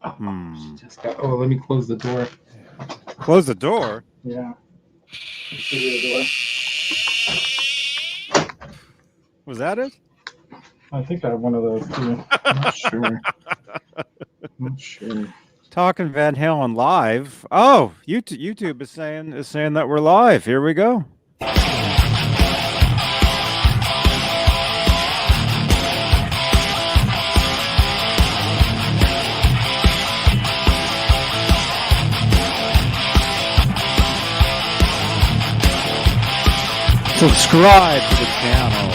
Let me close the door. Close the door? Yeah. Was that it? I think I have one of those too. I'm not sure. Not sure. Talkin Van Halen live. Oh, YouTube is saying that we're live. Here we go. Subscribe to the channel.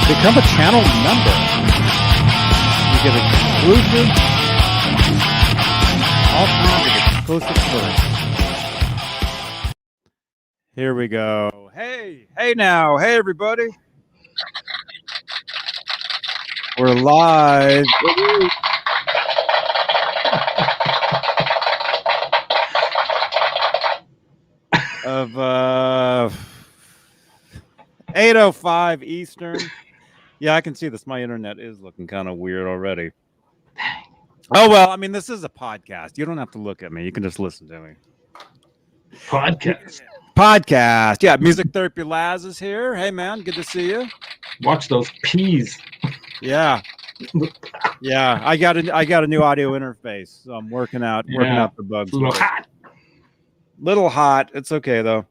Become a channel member. You get exclusive, all kinds of exclusive perks. Here we go. Hey now. Hey, everybody. We're live. Of 8:05 Eastern. Yeah, I can see this. My internet is looking kind of weird already. Oh, well, I mean, this is a podcast. You don't have to look at me. You can just listen to me. Podcast. Yeah, Music Therapy Laz is here. Hey, man, good to see you. Watch those peas. Yeah. Yeah, I got a new audio interface. So I'm working out the bugs. A little hot. Little hot. It's okay, though.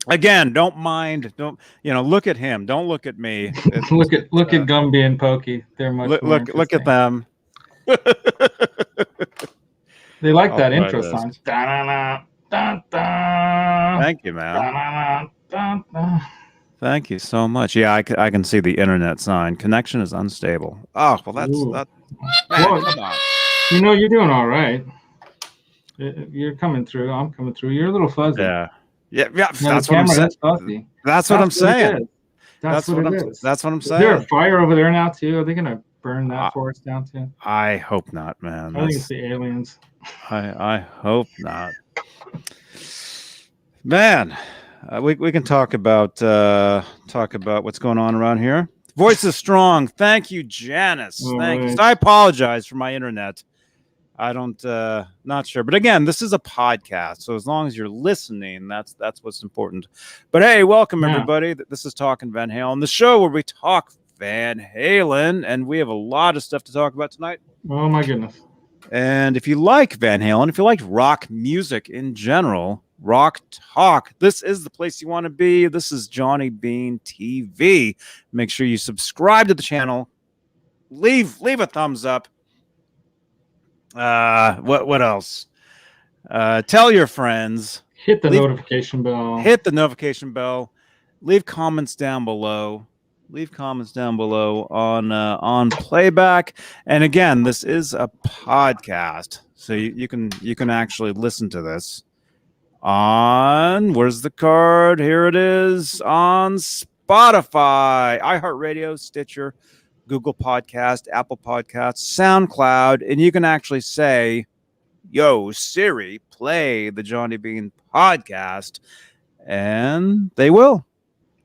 Again, don't mind. Look at him. Don't look at me. look at Gumby and Pokey. They're much more look at them. They like that intro song. Thank you, man. Thank you so much. Yeah, I can see the internet sign. Connection is unstable. Oh, well, that's that. Well, you're doing all right. You're coming through. I'm coming through. You're a little fuzzy. Yeah. That's what I'm saying. That's what I'm saying. That's what I'm saying. That's what I'm saying. Is there a fire over there now too? Are they gonna burn that forest down too? I hope not, man. I think it's the aliens. I hope not. Man, we can talk about what's going on around here. Voice is strong. Thank you, Janice. Thank you. So I apologize for my internet. I don't not sure, but again, this is a podcast, so as long as you're listening, that's what's important. But hey, welcome everybody. This is Talkin Van Halen, the show where we talk Van Halen, and we have a lot of stuff to talk about tonight. Oh my goodness! And if you like Van Halen, if you like rock music in general, rock talk, this is the place you want to be. This is Johnny Beane TV. Make sure you subscribe to the channel. Leave a thumbs up. What else? Tell your friends. Hit the notification bell. Hit the notification bell. Leave comments down below. On playback. And again, this is a podcast, so you can actually listen to this on, where's the card? Here it is, on Spotify, iHeartRadio, Stitcher, Google Podcast, Apple Podcasts, SoundCloud, and you can actually say, "Yo, Siri, play the Johnny Beane podcast," and they will.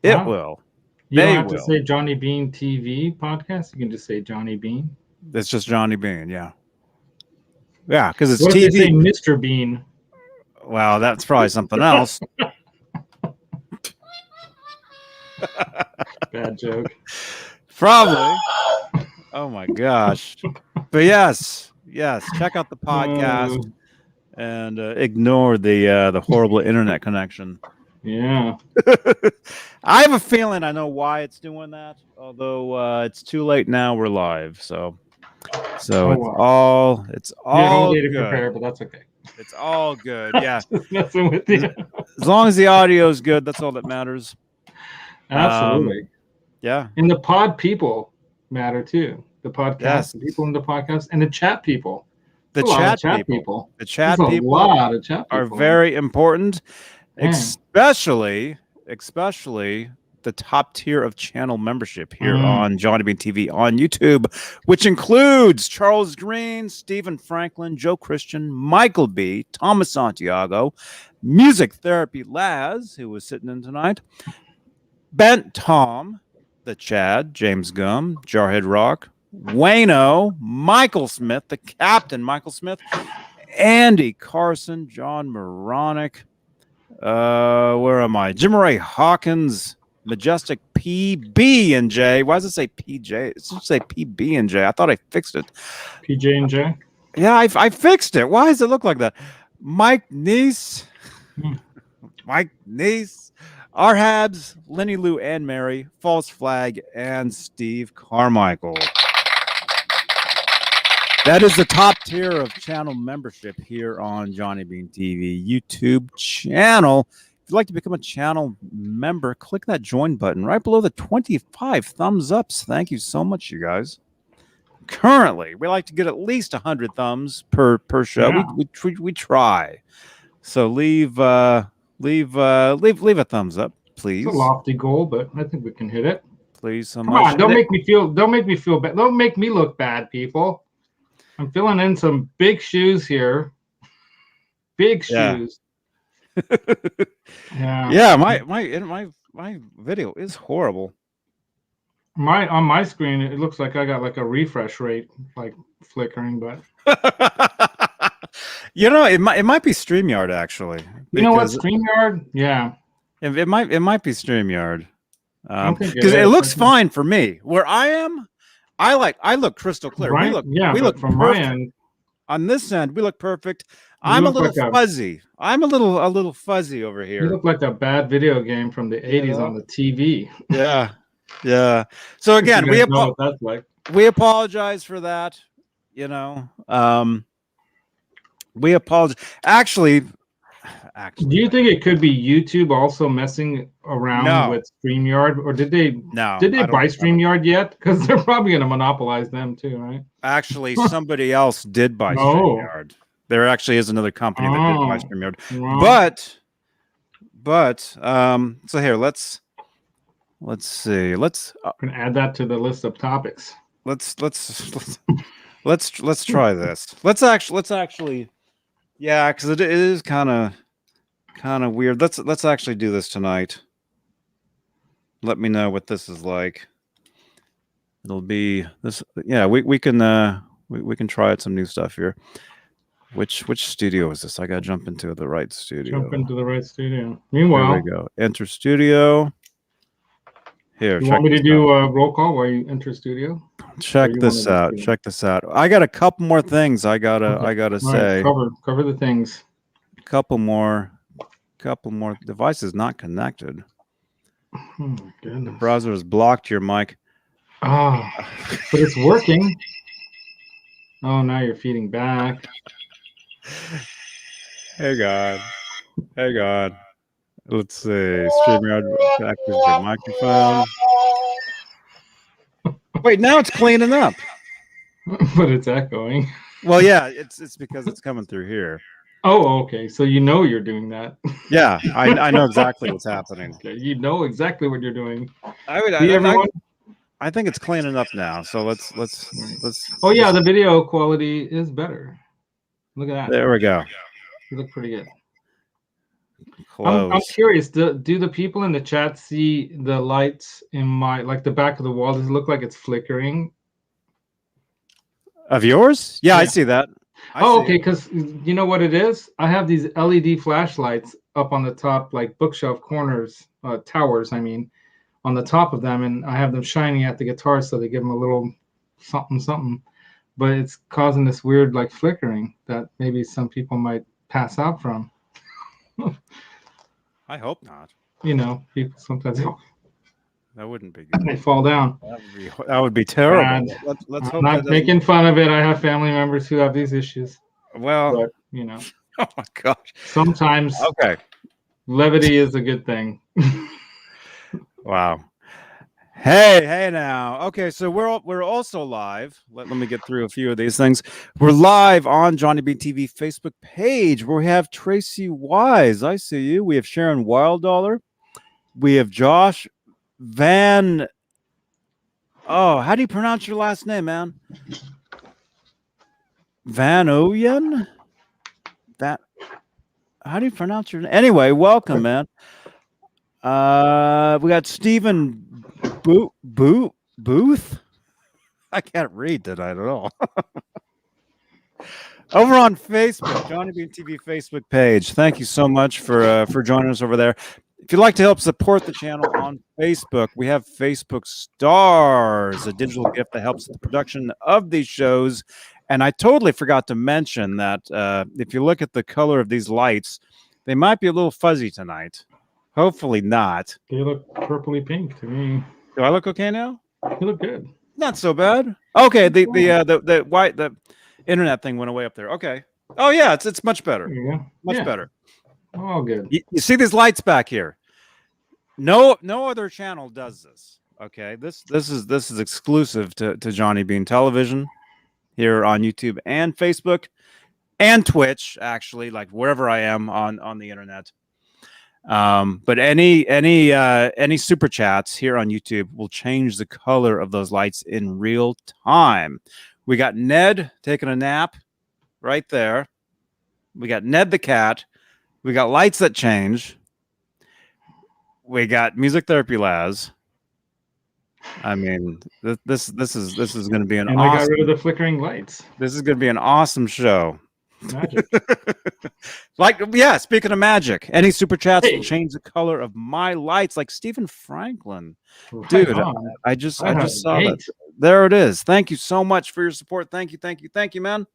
It will. You don't have to say Johnny Beane TV podcast. You can just say Johnny Beane. It's just Johnny Beane, yeah, because it's what TV. If they say Mr. Beane? Well, that's probably something else. Bad joke. Probably. Oh my gosh. But yes, check out the podcast and ignore the horrible internet connection. Yeah. I have a feeling I know why it's doing that, although it's too late now. We're live, so it's all day to prepare, but that's okay. It's all good. Yeah. Just messing with you. As long as the audio is good, that's all that matters. Absolutely. Yeah. And the pod people matter too. The podcast, the people in the podcast, and the chat people. The chat people. The chat There's people a lot of chat people are very important, especially the top tier of channel membership here on Johnny Bean TV on YouTube, which includes Charles Green, Stephen Franklin, Joe Christian, Michael B., Thomas Santiago, Music Therapy Laz, who was sitting in tonight, Bent Tom, the Chad, James Gum, Jarhead Rock, Wayno, Michael Smith, the Captain Michael Smith, Andy Carson, John Moronic, where am I? Jim Ray Hawkins, Majestic PB and J. Why does it say PJ? It should say PB and J. I thought I fixed it. PJ and J. Yeah, I fixed it. Why does it look like that? Mike Neese, Mike Neese, Arhabs, Lenny Lou and Mary, False Flag, and Steve Carmichael. That is the top tier of channel membership here on Johnny Bean TV YouTube channel. If you'd like to become a channel member, click that join button right below the 25 thumbs ups. Thank you so much, you guys. Currently, we like to get at least 100 thumbs per show. Yeah. We try. So leave a thumbs up, please. It's a lofty goal, but I think we can hit it. Please, so come on, don't make me feel bad. Don't make me look bad, people. I'm filling in some big shoes here. Big shoes. Yeah. My video is horrible. On my screen, it looks like I got like a refresh rate like flickering, but you know, it might be StreamYard actually. You know what, StreamYard? Yeah. It might be StreamYard. Because it looks fine for me. Where I am, I look crystal clear. Right? We look from perfect. My end. On this end, we look perfect. I'm a little fuzzy. I'm a little fuzzy over here. You look like a bad video game from the 80s on the TV. Yeah. So again, we apologize for that. You know, we apologize. Actually, do you think it could be YouTube also messing around with StreamYard, or did they buy StreamYard yet? Because they're probably going to monopolize them too, right? Actually, somebody else did buy StreamYard. There actually is another company that did buy StreamYard. Wow. But so here, let's see. Let's add that to the list of topics. Let's try this. Let's actually yeah, because it is kind of weird. Let's actually do this tonight. Let me know what this is like. It'll be this. Yeah, we can try out some new stuff here. Which studio is this? I gotta jump into the right studio. Jump into the right studio. Meanwhile, there we go. Enter studio. Here, you want me to do a roll call while you enter studio? Check this out. Check this out. I got a couple more things I gotta say. Cover the things. Couple more devices not connected. Oh my goodness. The browser has blocked your mic. Oh, but it's working. Oh, now you're feeding back. Hey God. Let's see. StreamYard activates your microphone. Wait, now it's cleaning up. But it's echoing. Well, yeah, it's because it's coming through here. Oh, okay. So you know you're doing that. Yeah, I know exactly what's happening. Okay, you know exactly what you're doing. I think it's cleaning up now. So let's. Oh yeah, the video quality is better. Look at that. There we go. You look pretty good. I'm curious. Do the people in the chat see the lights in my the back of the wall? Does it look like it's flickering? Of yours? Yeah. I see that. Okay. Because you know what it is? I have these LED flashlights up on the top, like bookshelf corners, towers. I mean, on the top of them, and I have them shining at the guitar, so they give them a little something. But it's causing this weird flickering that maybe some people might pass out from. I hope not. You know, people sometimes that wouldn't be good. They fall down. That would be terrible. Let's hope. I'm not making fun of it. I have family members who have these issues. Well, but, you know. Oh my gosh. Sometimes levity is a good thing. Wow. Hey now. Okay, so we're also live. Let me get through a few of these things. We're live on Johnny Bean TV Facebook page where we have Tracy Wise. I see you. We have Sharon Wilddollar. We have Josh Van. Oh, how do you pronounce your last name, man? Van Oyen? That. How do you pronounce your name? Anyway, welcome, man. We got Stephen Booth. I can't read tonight at all. Over on Facebook, Johnny Beane TV Facebook page. Thank you so much for joining us over there. If you'd like to help support the channel on Facebook, we have Facebook Stars, a digital gift that helps with the production of these shows. And I totally forgot to mention that if you look at the color of these lights, they might be a little fuzzy tonight. Hopefully not. They look purpley pink to me. Do I look okay now? You look good. Not so bad. Okay, the white internet thing went away up there. Okay. Oh yeah, it's much better. There you go. Much better. All good. You see these lights back here? No other channel does this. Okay, this is exclusive to Johnny Beane Television here on YouTube and Facebook and Twitch. Actually, like wherever I am on the internet. But any super chats here on YouTube will change the color of those lights in real time. We got Ned taking a nap right there. We got Ned the cat. We got lights that change. We got music therapy Laz. I mean, this is going to be an and awesome. I got rid of the flickering lights. This is going to be an awesome show. Magic. Like, yeah, speaking of magic, any super chats will change the color of my lights, like Stephen Franklin. Right Dude, on. I just saw that. There it is. Thank you so much for your support. Thank you, man.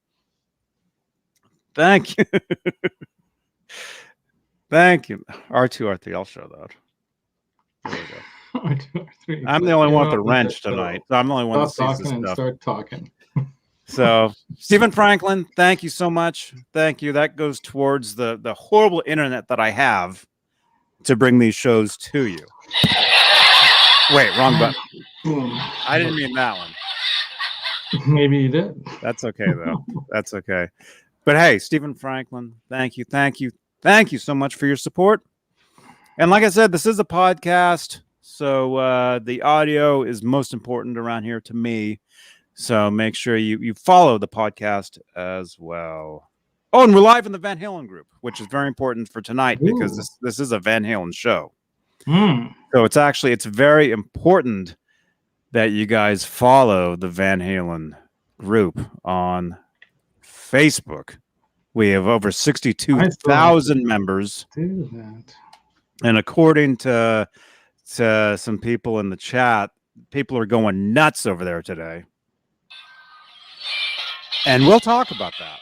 Thank you. Thank you. R2, R3, I'll show that. There we go. R2, R3. I'm the only one with the wrench tonight. So I'm the only one that sees this stuff. Start talking. So, Stephen Franklin, thank you so much. Thank you. That goes towards the horrible internet that I have to bring these shows to you. Wait, wrong button. I didn't mean that one. Maybe you did. That's okay, though. That's okay. But hey, Stephen Franklin, thank you so much for your support. And like I said, this is a podcast, so the audio is most important around here to me. So make sure you follow the podcast as well. Oh, and we're live in the Van Halen group, which is very important for tonight because this is a Van Halen show. So it's very important that you guys follow the Van Halen group on Facebook. We have over 62,000 members. Do that. And according to some people in the chat, people are going nuts over there today. And we'll talk about that.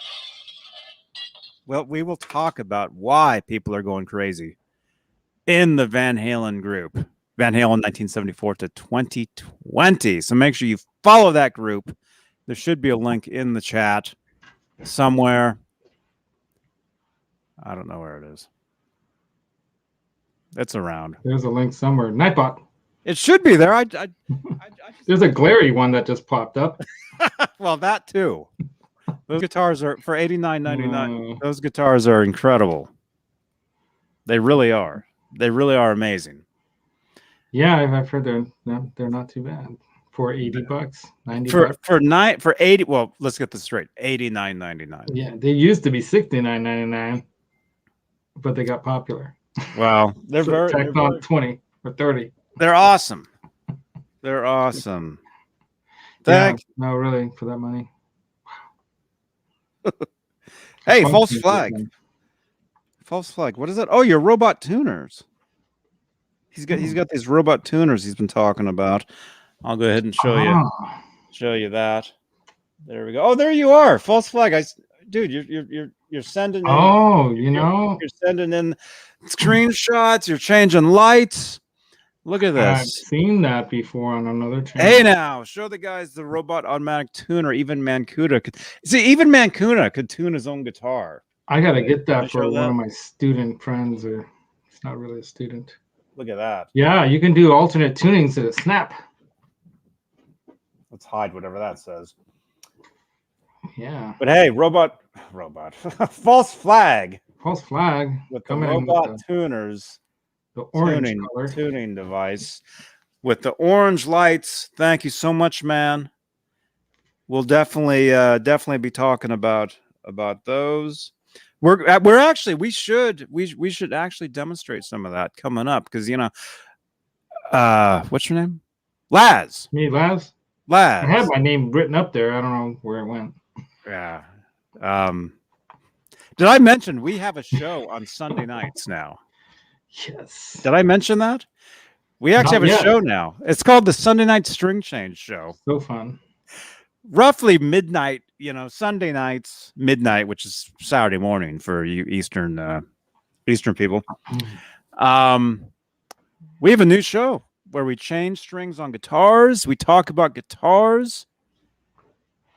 Well, we will talk about why people are going crazy in the Van Halen group. Van Halen 1974 to 2020. So make sure you follow that group. There should be a link in the chat somewhere. I don't know where it is. It's around. There's a link somewhere. Nightbot. It should be there. There's a glary one that just popped up. Well, that too. Those guitars are for $89.99. Those guitars are incredible. They really are. They really are amazing. Yeah, I've heard they're not too bad for $80, $90 for 80. Well, let's get this straight. $89.99. Yeah, they used to be $69.99, but they got popular. Wow, they're so very on 20 or 30. They're awesome. They're awesome. Thanks. Yeah, no, really, for that money. Hey, false flag. False flag. What is that? Oh, your robot tuners. He's got these robot tuners he's been talking about. I'll go ahead and show you that. There we go. Oh, there you are. False flag. Dude, you're sending in. Oh, you're sending in screenshots. You're changing lights. Look at this. I've seen that before on another channel. Hey, now show the guys the robot automatic tuner. Even Mancuda could tune his own guitar. I gotta get that for one of my student friends, or it's not really a student. Look at that. Yeah, you can do alternate tunings at a snap. Let's hide whatever that says. Yeah. But hey, robot, false flag. False flag. With the robot tuners. The orange tuning device. with the orange lights. Thank you so much, man. We'll definitely be talking about those. We're actually we should actually demonstrate some of that coming up because what's your name? Laz. Me, Laz. Laz. I had my name written up there. I don't know where it went. Yeah. Did I mention we have a show on Sunday nights now? Yes. Did I mention that? We actually have a show now. It's called the Sunday Night String Change Show. So fun. Roughly midnight, Sunday nights, midnight, which is Saturday morning for you Eastern people. We have a new show where we change strings on guitars. We talk about guitars.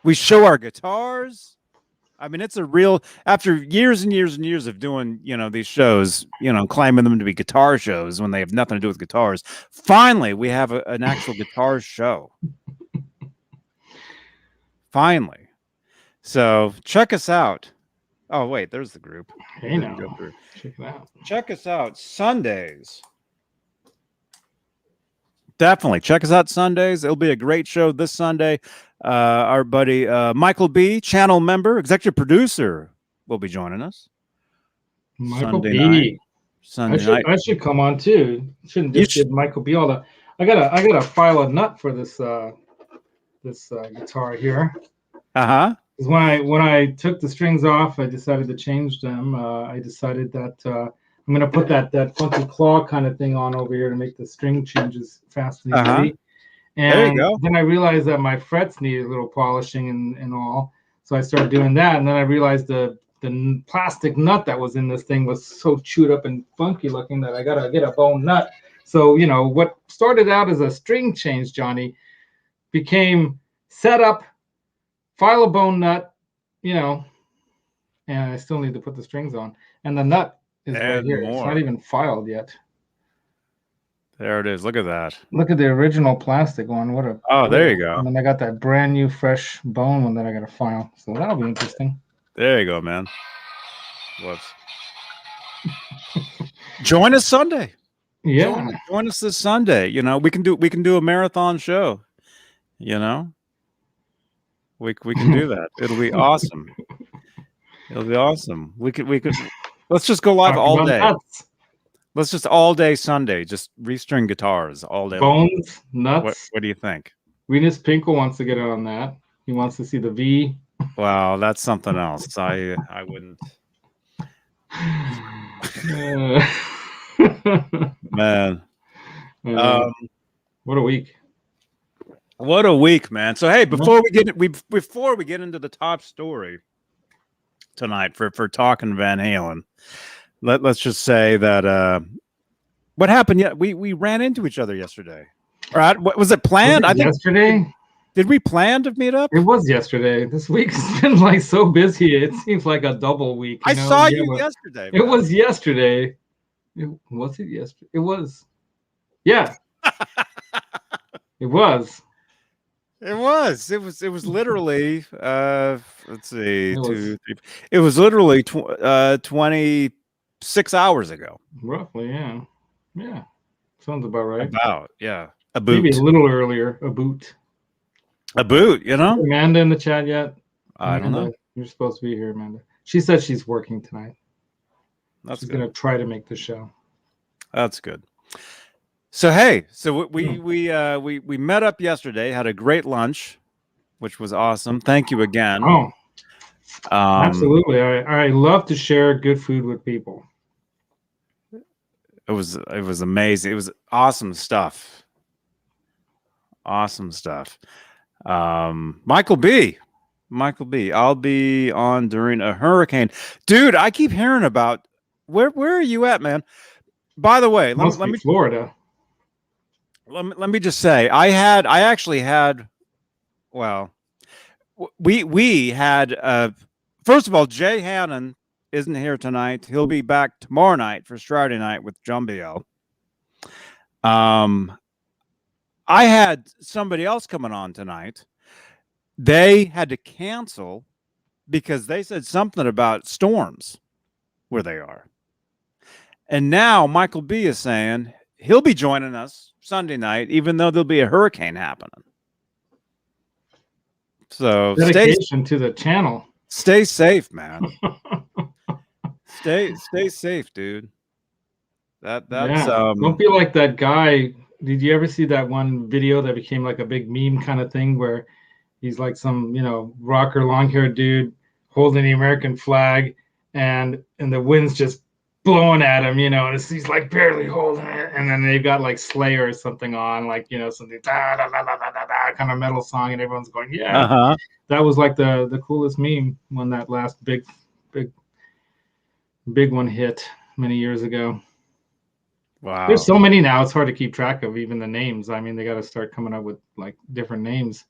We show our guitars. I mean, it's a real, after years and years and years of doing, these shows, claiming them to be guitar shows when they have nothing to do with guitars. Finally, we have an actual guitar show. Finally. So check us out. Oh, wait, there's the group. Hey, now. Check it out. Check us out Sundays. Definitely check us out Sundays. It'll be a great show this Sunday. Our buddy Michael B, channel member, executive producer, will be joining us. Michael B. Sunday night. I should come on too. Shouldn't just give Michael B all the. I gotta file a nut for this guitar here. Because when I took the strings off, I decided to change them. I decided that I'm gonna put that funky claw kind of thing on over here to make the string changes fast and easy. And there you go. Then I realized that my frets needed a little polishing and all. So I started doing that. And then I realized the plastic nut that was in this thing was so chewed up and funky looking that I got to get a bone nut. So, what started out as a string change, Johnny, became set up, file a bone nut, and I still need to put the strings on. And the nut is right here. It's not even filed yet. There it is. Look at that. Look at the original plastic one. There you go. And then I got that brand new fresh bone one that I got to file. So that'll be interesting. There you go, man. Whoops. Join us Sunday. Yeah. Join us this Sunday. We can do a marathon show. We can do that. It'll be awesome. It'll be awesome. We could let's just go live all day. Nuts. Let's just all day Sunday, just restring guitars all day. Bones, nuts. What do you think? Venus Pinkle wants to get in on that. He wants to see the V. Wow, that's something else. I wouldn't. Man. What a week. What a week, man. So hey, before we get into the top story tonight for Talkin Van Halen, let's just say that what happened? Yeah, we ran into each other yesterday. All right, was it planned? I think yesterday. Did we plan to meet up? It was yesterday. This week's been so busy. It seems like a double week. I saw you yesterday. It was yesterday. Was it yesterday? It was. Yeah. It was. It was literally let's see, it was literally 26 hours ago. Roughly, yeah. Yeah. Sounds about right. A boot. Maybe a little earlier, a boot. Amanda in the chat yet? I don't know. You're supposed to be here, Amanda. She said she's working tonight. She's going to try to make the show. That's good. So hey, we met up yesterday, had a great lunch, which was awesome. Thank you again. Oh, absolutely. I love to share good food with people. It was amazing. It was awesome stuff. Awesome stuff. Michael B. I'll be on during a hurricane. Dude, I keep hearing about where are you at, man? By the way, let me Florida. Let me just say, we had first of all, Jay Hannon isn't here tonight. He'll be back tomorrow night for Saturday night with Jumbio. I had somebody else coming on tonight. They had to cancel because they said something about storms where they are. And now Michael B is saying he'll be joining us Sunday night, even though there'll be a hurricane happening. So Dedication to the channel. Stay safe, man. Stay safe, dude. That's Don't be like that guy. Did you ever see that one video that became like a big meme kind of thing where he's like some, rocker, long-haired dude holding the American flag, and the wind's just blowing at him, and he's like barely holding it, and then they've got like Slayer or something on, like something da, da, da, da, da, da, kind of metal song, and everyone's going, yeah. Uh-huh. That was like the coolest meme when that last big one hit many years ago. Wow. There's so many now, it's hard to keep track of even the names. I mean, they got to start coming up with like different names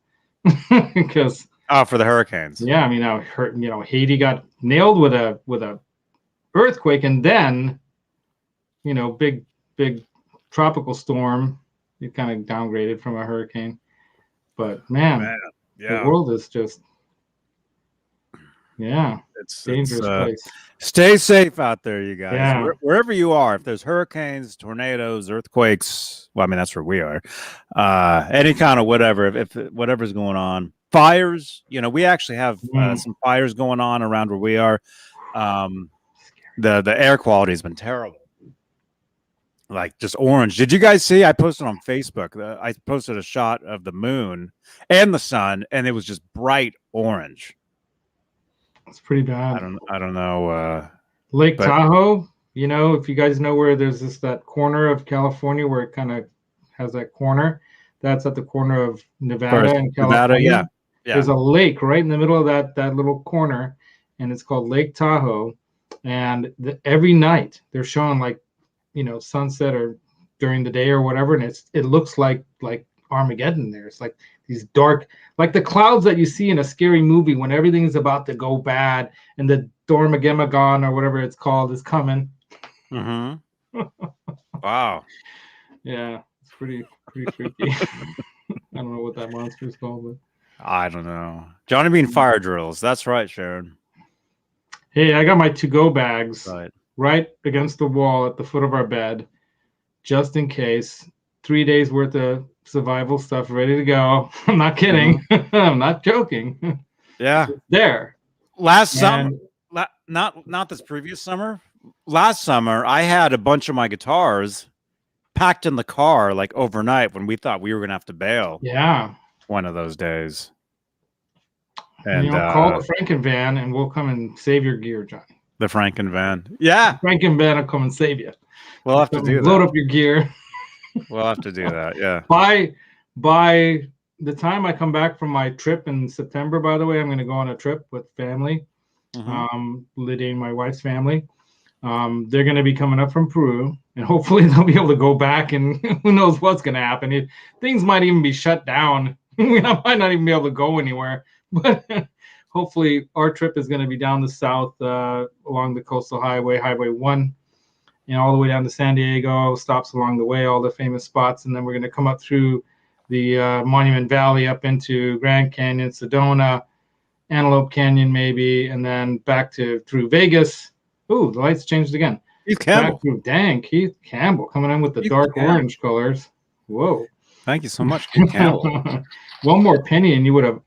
because for the hurricanes. Yeah, I mean, now Haiti got nailed with a earthquake, and then big tropical storm. It kind of downgraded from a hurricane, but man, yeah, the world is just it's dangerous place. Stay safe out there, you guys. Yeah. Wherever you are, if there's hurricanes, tornadoes, earthquakes, well, I mean, that's where we are. Any kind of whatever, if whatever's going on, fires. We actually have some fires going on around where we are. The air quality has been terrible. Like just orange. Did you guys see? I posted on Facebook. I posted a shot of the moon and the sun, and it was just bright orange. It's pretty bad. I don't know. Lake Tahoe. If you guys know where there's that corner of California where it kind of has that corner, that's at the corner of Nevada and California. Yeah. There's a lake right in the middle of that little corner, and it's called Lake Tahoe. And every night they're showing like sunset or during the day or whatever, and it looks like Armageddon there. It's like these dark, like the clouds that you see in a scary movie when everything's about to go bad and the Dormageddon or whatever it's called is coming. Mm-hmm. Wow. Yeah, it's pretty freaky. I don't know what that monster is called, but I don't know. Johnny Bean fire drills. That's right, Sharon. Hey, I got my to-go bags right against the wall at the foot of our bed, just in case. 3 days worth of survival stuff ready to go. I'm not kidding. Mm-hmm. I'm not joking. Yeah. It's there. Last summer, not this previous summer. Last summer, I had a bunch of my guitars packed in the car like overnight when we thought we were going to have to bail. Yeah. One of those days. And call the Franken van and we'll come and save your gear, Johnny. The Franken van. Yeah. The Franken van will come and save you. We'll have to do that. Load up your gear. We'll have to do that. Yeah. By the time I come back from my trip in September, by the way, I'm going to go on a trip with family. Mm-hmm. Lydia and my wife's family. They're going to be coming up from Peru, and hopefully they'll be able to go back, and who knows what's going to happen. Things might even be shut down. We might not even be able to go anywhere, but hopefully our trip is going to be down the south along the coastal highway, Highway 1, all the way down to San Diego, stops along the way, all the famous spots, and then we're going to come up through the Monument Valley up into Grand Canyon, Sedona, Antelope Canyon maybe, and then back through Vegas. Ooh, the lights changed again. Keith Campbell. Keith Campbell coming in with the dark orange colors. Whoa. Thank you so much, Keith Campbell. One more penny and you would have,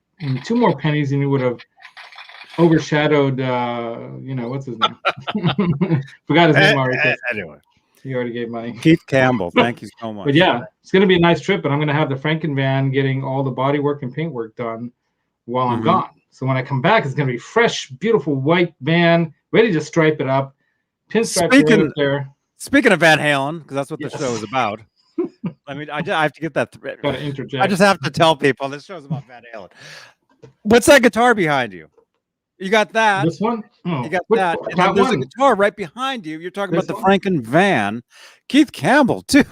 2 more pennies and you would have overshadowed, what's his name? Forgot his name already. Anyway. He already gave money. Keith Campbell, thank you so much. But yeah, it's going to be a nice trip, and I'm going to have the Franken van getting all the body work and paint work done while I'm gone. So when I come back, it's going to be fresh, beautiful white van, ready to stripe it up. Pinstripe right there. Speaking of Van Halen, because that's what the show is about. I mean, I have to get that. Got to interject. I just have to tell people this show's about Van Halen. What's that guitar behind you? You got that. This one? Oh, you got that. And then there's a guitar right behind you. You're talking about the Franken van. Keith Campbell, too.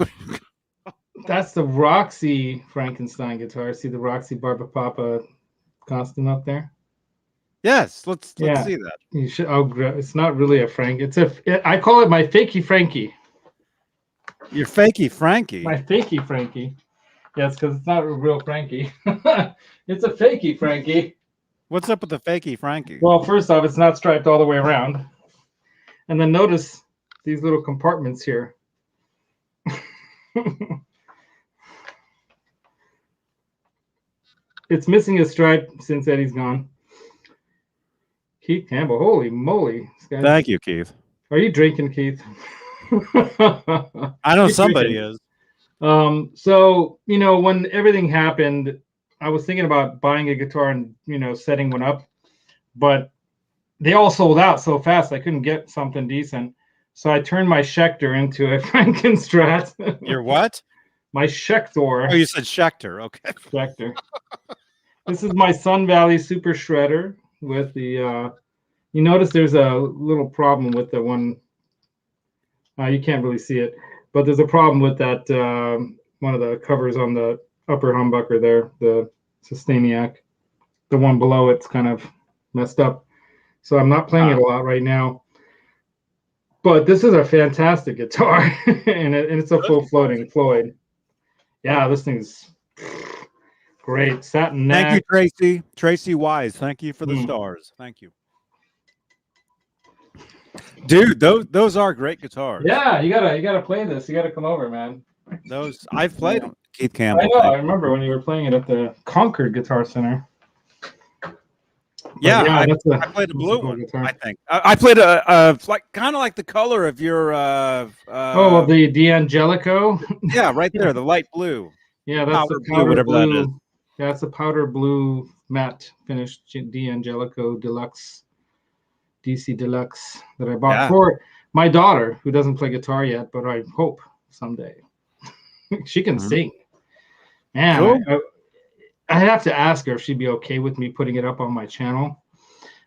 That's the Roxy Frankenstein guitar. See the Roxy Barba Papa costume up there? Yes, let's see that. You should. Oh, it's not really a Frank. I call it my fakey Frankie. Your fakey Frankie. My fakey Frankie. Yes, because it's not a real Frankie. It's a fakey Frankie. What's up with the fakey Frankie? Well, first off, it's not striped all the way around. And then notice these little compartments here. It's missing a stripe since Eddie's gone. Keith Campbell, holy moly! This guy's... Thank you, Keith. Are you drinking, Keith? I know Keep somebody drinking. is. So when everything happened, I was thinking about buying a guitar and setting one up, but they all sold out so fast I couldn't get something decent. So I turned my Schecter into a Frankenstrat. Your what? My Schecter. Oh, you said Schecter. Okay. Schecter. This is my Sun Valley Super Shredder with the. You notice there's a little problem with the one. You can't really see it, but there's a problem with that one of the covers on the upper humbucker there, the Sustainiac. The one below it's kind of messed up. So I'm not playing it a lot right now. But this is a fantastic guitar, and it's a full floating Floyd. Yeah, this thing's great. Satin neck. Thank you, Tracy. Tracy Wise. Thank you for the stars. Thank you. Dude, those are great guitars. Yeah, you gotta play this. You gotta come over, man. Those I've played them. Keith Campbell. I know. I remember when you were playing it at the Concord Guitar Center. Yeah, I played a blue one. Guitar. I think I played a like kind of like the color of your the D'Angelico. Yeah, right there, the light blue. Yeah, that's the powder blue, whatever that is. Yeah, that's a powder blue matte finished D'Angelico Deluxe, DC Deluxe that I bought for my daughter, who doesn't play guitar yet, but I hope someday she can sing. Man, cool. I have to ask her if she'd be okay with me putting it up on my channel.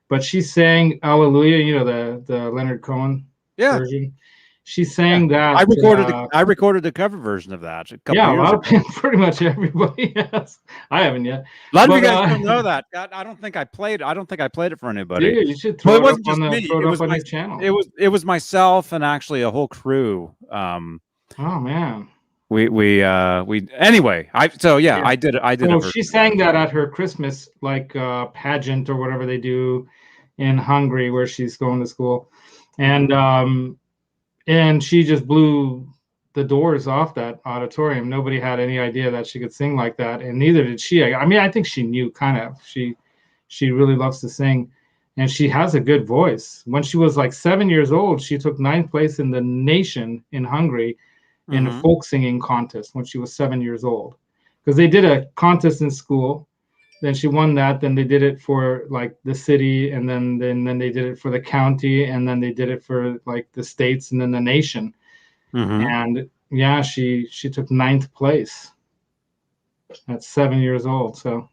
But she sang Hallelujah, the Leonard Cohen version. She sang that. I recorded the cover version of that. A lot of pretty much everybody has. I haven't yet. A lot of you guys don't know that. I don't think I played it for anybody. Dude, you should throw it up on your channel. It was myself and actually a whole crew. Oh man. We anyway. I did. So she sang that at her Christmas pageant or whatever they do in Hungary, where she's going to school, and she just blew the doors off that auditorium. Nobody had any idea that she could sing like that, and neither did she. I mean, I think she knew kind of. She really loves to sing, and she has a good voice. When she was like 7 years old, she took 9th place in the nation in Hungary in a folk singing contest when she was 7 years old, because they did a contest in school. Then she won that. Then they did it for like the city, and then they did it for the county, and then they did it for like the states, and then the nation. And yeah, she took 9th place at 7 years old. So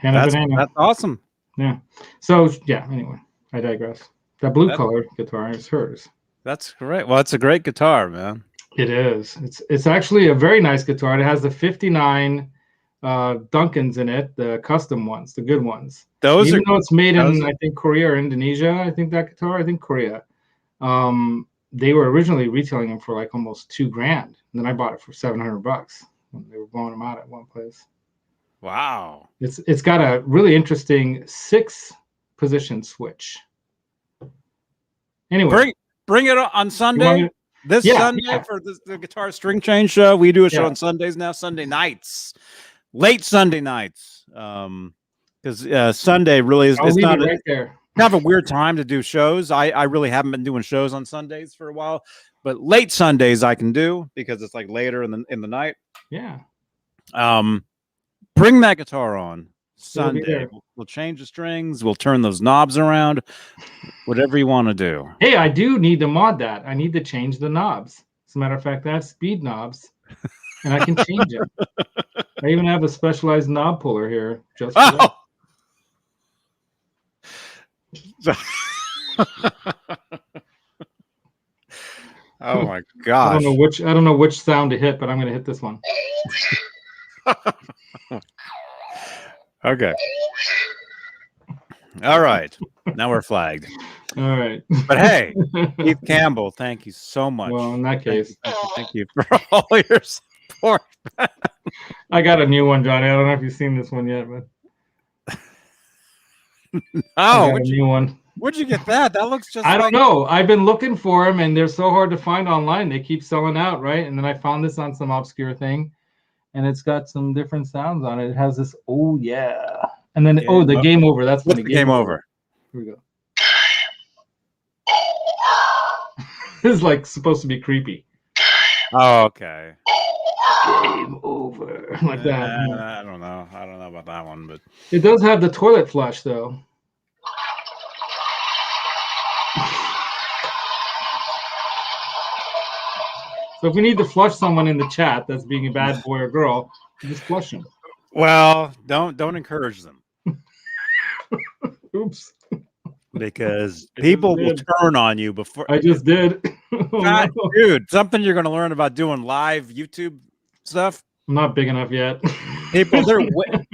that's awesome. Yeah. So yeah. Anyway, I digress. That blue color guitar is hers. That's great. Well, it's a great guitar, man. It is. It's actually a very nice guitar. It has the 59 Duncans in it, the custom ones, the good ones. Though it's made in I think Korea or Indonesia. I think that guitar. I think Korea. They were originally retailing them for like almost $2,000, and then I bought it for $700 when they were blowing them out at one place. Wow. It's got a really interesting 6-position switch. Anyway. Bring it on Sunday. Sunday for the Guitar String Change show. We do a show on Sundays now, Sunday nights, late Sunday nights. Because Sunday really is it's not right there. Kind of a weird time to do shows. I really haven't been doing shows on Sundays for a while, but late Sundays I can do because it's like later in the night. Yeah. Bring that guitar on Sunday. We'll change the strings. We'll turn those knobs around. Whatever you want to do. Hey, I do need to mod that. I need to change the knobs. As a matter of fact, I have speed knobs, and I can change them. I even have a specialized knob puller here just for that. Oh my gosh! I don't know which sound to hit, but I'm going to hit this one. Okay. All right. Now we're flagged. All right. But hey, Keith Campbell, thank you so much. Well, in that case, thank you for all your support. I got a new one, Johnny. I don't know if you've seen this one yet, but a new one. Where'd you get that? That looks just. I don't know. I've been looking for them, and they're so hard to find online. They keep selling out, right? And then I found this on some obscure thing, and it's got some different sounds on it. It has this, oh yeah, and then the Game game over. That's What's when the game over? Here we go. This is like supposed to be creepy. Oh, okay. Game over, like that. I don't know. I don't know about that one, but it does have the toilet flush though. So if we need to flush someone in the chat that's being a bad boy or girl, just flush them. Well, don't encourage them. Oops. Because people will turn on you before. I just did. God, no. Dude, something you're going to learn about doing live YouTube stuff. I'm not big enough yet. People,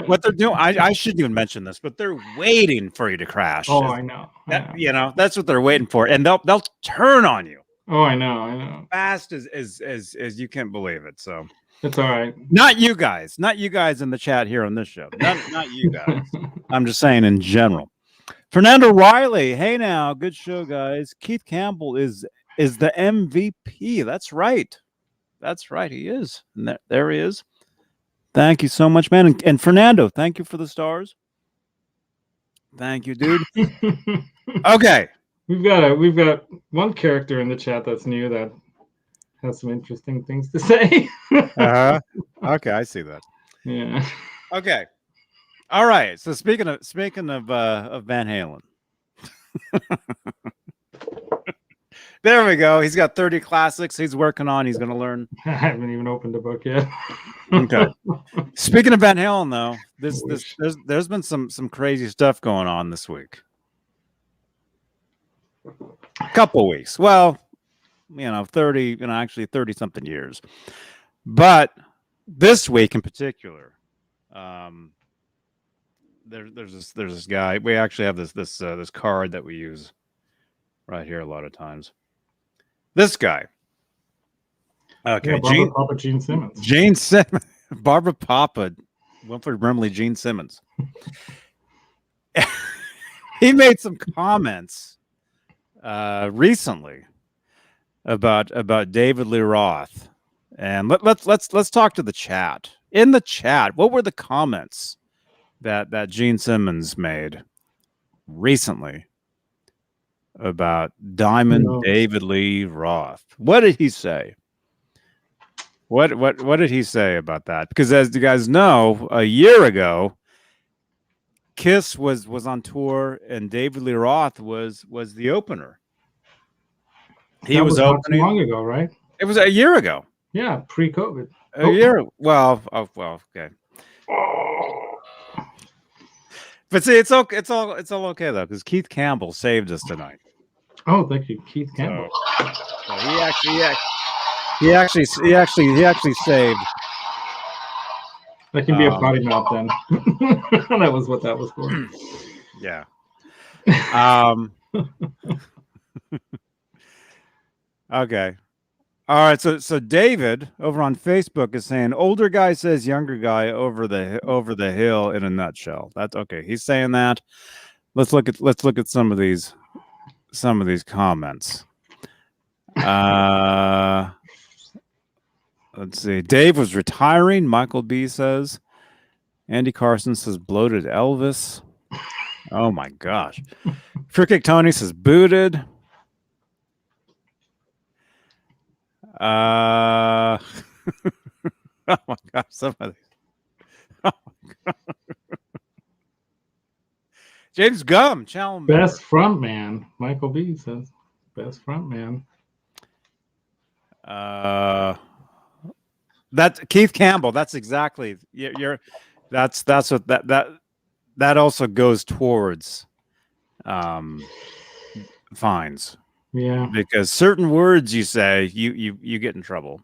what they're doing. I shouldn't even mention this, but they're waiting for you to crash. Oh, I know. You know, that's what they're waiting for, and they'll turn on you. Oh, I know. Fast as you can't believe it. So it's all right. Not you guys in the chat here on this show. Not you guys. I'm just saying in general. Fernando Riley, hey now, good show, guys. Keith Campbell is the MVP. That's right. He is. And there he is. Thank you so much, man. And Fernando, thank you for the stars. Thank you, dude. Okay. We've got one character in the chat that's new that has some interesting things to say. Okay, I see that. Yeah. Okay. All right. So speaking of Van Halen. There we go. He's got 30 classics he's working on. He's going to learn. I haven't even opened the book yet. Okay. Speaking of Van Halen, though, there's been some crazy stuff going on this week. A couple weeks. Well, 30 something years. But this week in particular, there's this guy. We actually have this card that we use right here a lot of times. This guy. Okay, yeah, Papa Gene Simmons. Gene Simmons. Barbara Papa, Winfred Brimley, Gene Simmons. He made some comments recently about David Lee Roth, and let's talk to the chat. In the chat, what were the comments that Gene Simmons made recently about Diamond David Lee Roth? What did he say? What did he say about that? Because as you guys know, a year ago, Kiss was on tour and David Lee Roth was the opener. He was opening not too long ago, right? It was a year ago. Yeah, pre-COVID. A year. Well, okay. But see, it's all okay though, because Keith Campbell saved us tonight. Oh, thank you, Keith Campbell. So he actually saved. That can be a potty mouth then. That was what that was for. Yeah. Okay. All right. So David over on Facebook is saying older guy says younger guy over the hill in a nutshell. That's okay. He's saying that. Let's look at some of these comments. Let's see. Dave was retiring. Michael B says. Andy Carson says bloated Elvis. Oh my gosh. Fruitcake Tony says booted. Oh my gosh, somebody. Oh my God. James Gum, channel best front man. Michael B says best front man. That's Keith Campbell. That's exactly that's what that also goes towards fines. Yeah, because certain words you say, you get in trouble.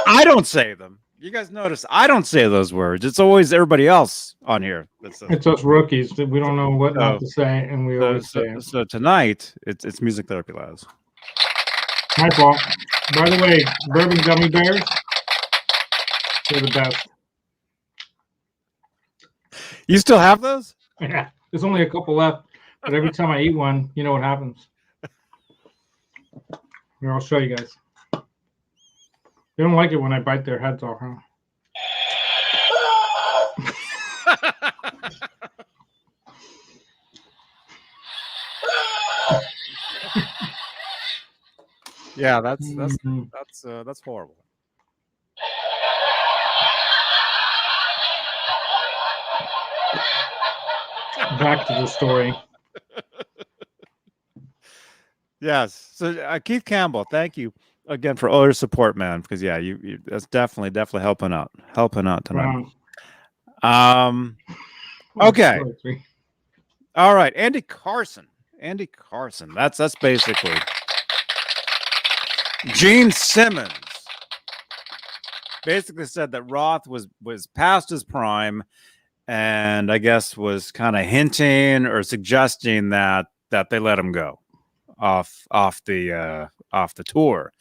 I don't say them. You guys notice I don't say those words. It's always everybody else on here. It's us rookies. We don't know what not to say, and we always say it. So tonight, it's Music Therapy Labs. My fault. By the way, bourbon gummy bears, they're the best. You still have those? Yeah, there's only a couple left, but every time I eat one, you know what happens. Here, I'll show you guys. They don't like it when I bite their heads off, huh? Yeah, that's horrible. Back to the story. Yes. So Keith Campbell, thank you again for all your support, man. Because yeah, you that's definitely helping out tonight. Wow. Okay. Poetry. All right, Andy Carson. That's basically Gene Simmons. Basically said that Roth was past his prime, and I guess was kind of hinting or suggesting that they let him go off the tour,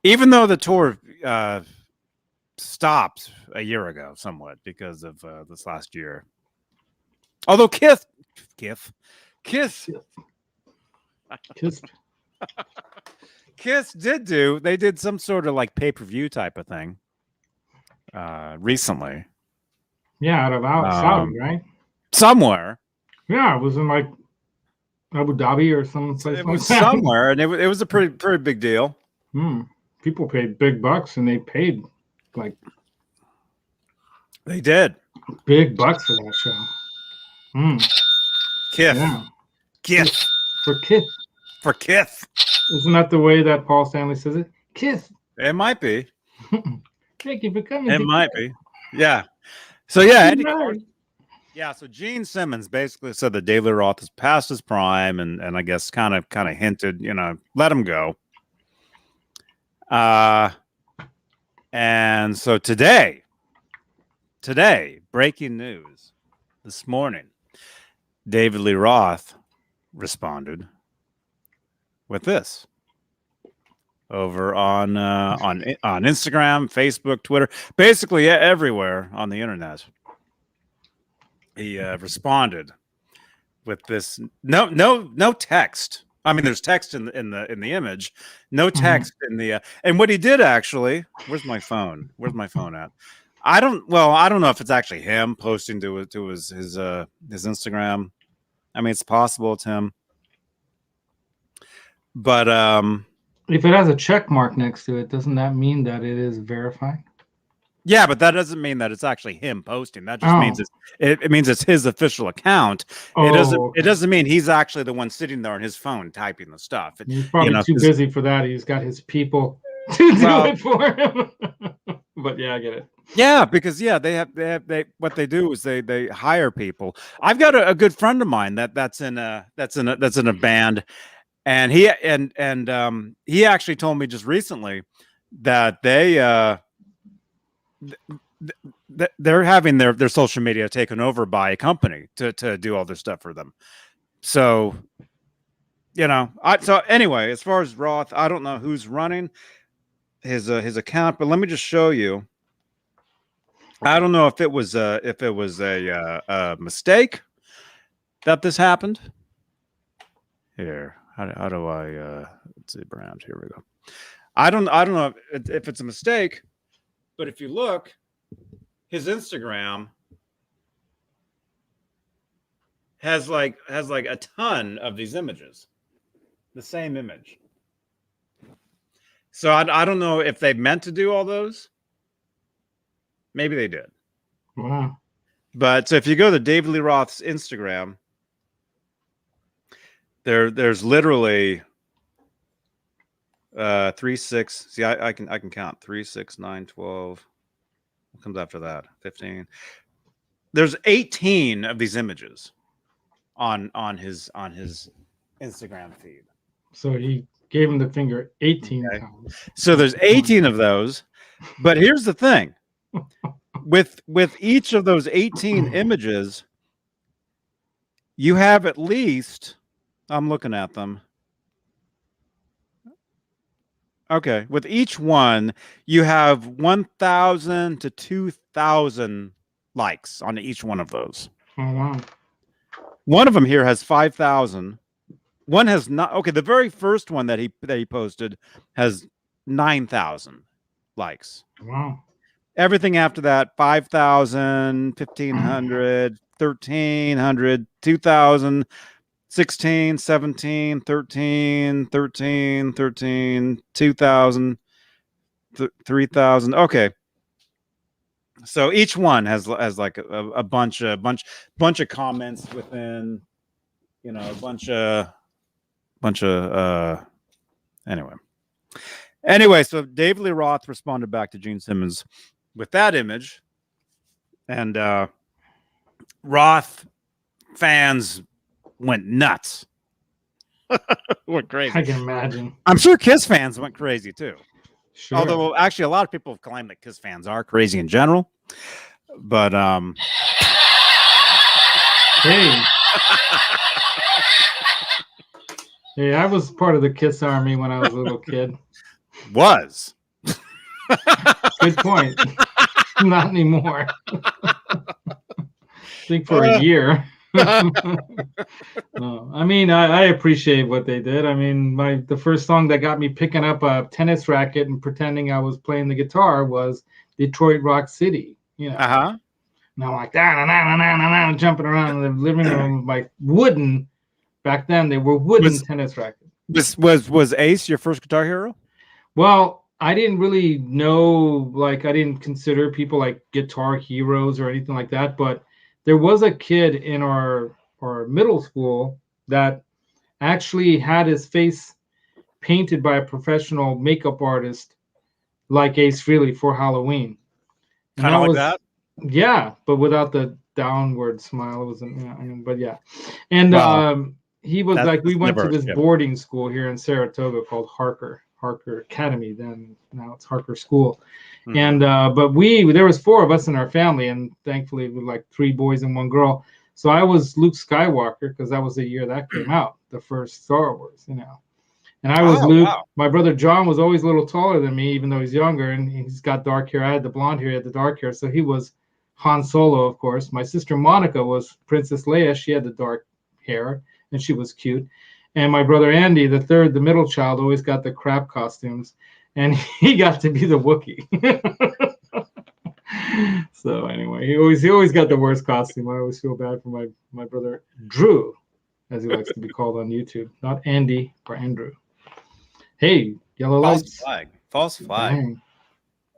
even though the tour stopped a year ago somewhat because of this last year. Although Kiss did some sort of like pay-per-view type of thing recently. Yeah, out of Saudi, right? Somewhere. Yeah, it was in like Abu Dhabi or some place It like was that. somewhere, and it was a pretty big deal. People paid big bucks, and they paid like they did big bucks for that show. Kith. Yeah. Kith. For Kith. For Kith. Isn't that the way that Paul Stanley says it? Kith. It might be. Thank you for coming. It might be. Yeah. So yeah, Andy Carson. Yeah, so Gene Simmons basically said that Lee Roth is past his prime, and I guess kind of hinted, let him go. And so today, breaking news this morning, David Lee Roth responded with this over on Instagram, Facebook, Twitter, basically everywhere on the internet. He responded with this no text. I mean, there's text in the image, no text in the and what he did actually. Where's my phone at? I don't know if it's actually him posting to his Instagram. I mean, it's possible it's him, but if it has a check mark next to it, doesn't that mean that it is verified? Yeah, but that doesn't mean that it's actually him posting. That just means it means it's his official account. It doesn't mean he's actually the one sitting there on his phone typing the stuff. He's probably too busy for that. He's got his people to do it for him. But yeah, I get it. Yeah, because they what they do is they hire people. I've got a good friend of mine that's in a band, and he actually told me just recently that they're having their social media taken over by a company to do all this stuff for them. So, so anyway, as far as Roth, I don't know who's running his account, but let me just show you. I don't know if it was a mistake that this happened. Here, how do I let's see, brand. Here we go. I don't know if it's a mistake. But if you look, his Instagram has like a ton of these images, the same image. So I don't know if they meant to do all those. Maybe they did. Wow. But so if you go to David Lee Roth's Instagram, there's literally 3, 6. See, I can count 3, 6, 9, 12. What comes after that? 15. There's 18 of these images on his Instagram feed. So he gave him the finger 18 times. So there's 18 of those. But here's the thing. With each of those 18 images, you have at least, I'm looking at them. Okay, with each one, you have 1,000 to 2,000 likes on each one of those. Oh, wow. One of them here has 5,000. One has not. Okay, the very first one that he posted has 9,000 likes. Wow. Everything after that, 5,000, 1,500, 1300, 2000, 16, 17, 13, 13, 13, 2000, 3000. Okay. So each one has like a bunch of comments within, a bunch of anyway, so Dave Lee Roth responded back to Gene Simmons with that image, and Roth fans went nuts. Went crazy. I can imagine. I'm sure Kiss fans went crazy too. Sure. Although actually a lot of people have claimed that Kiss fans are crazy in general. But hey. Hey, I was part of the Kiss Army when I was a little kid. Was. Good point. Not anymore. I think for a year. No, I mean, I appreciate what they did. I mean, the first song that got me picking up a tennis racket and pretending I was playing the guitar was Detroit Rock City. Uh-huh. And I'm like, jumping around in the living room with my wooden. Back then, they were wooden tennis rackets. Was Ace your first Guitar Hero? Well, I didn't really know, I didn't consider people like guitar heroes or anything like that. But there was a kid in our middle school that actually had his face painted by a professional makeup artist like Ace Frehley for Halloween. Kind of like that? Yeah, but without the downward smile. It wasn't, but yeah. And he was we went to this boarding school here in Saratoga called Harker Academy. Then now it's Harker School. Mm-hmm. And but there was 4 of us in our family, and thankfully we were like 3 boys and 1 girl. So I was Luke Skywalker because that was the year that came out, the first Star Wars, And I was Luke. Wow. My brother John was always a little taller than me, even though he's younger, and he's got dark hair. I had the blonde hair, he had the dark hair, so he was Han Solo, of course. My sister Monica was Princess Leia. She had the dark hair, and she was cute. And my brother Andy, the middle child, always got the crap costumes, and he got to be the Wookiee. So anyway, he always got the worst costume. I always feel bad for my brother Drew, as he likes to be called on YouTube, not Andy or Andrew. Hey, yellow lights. False flag. Dang.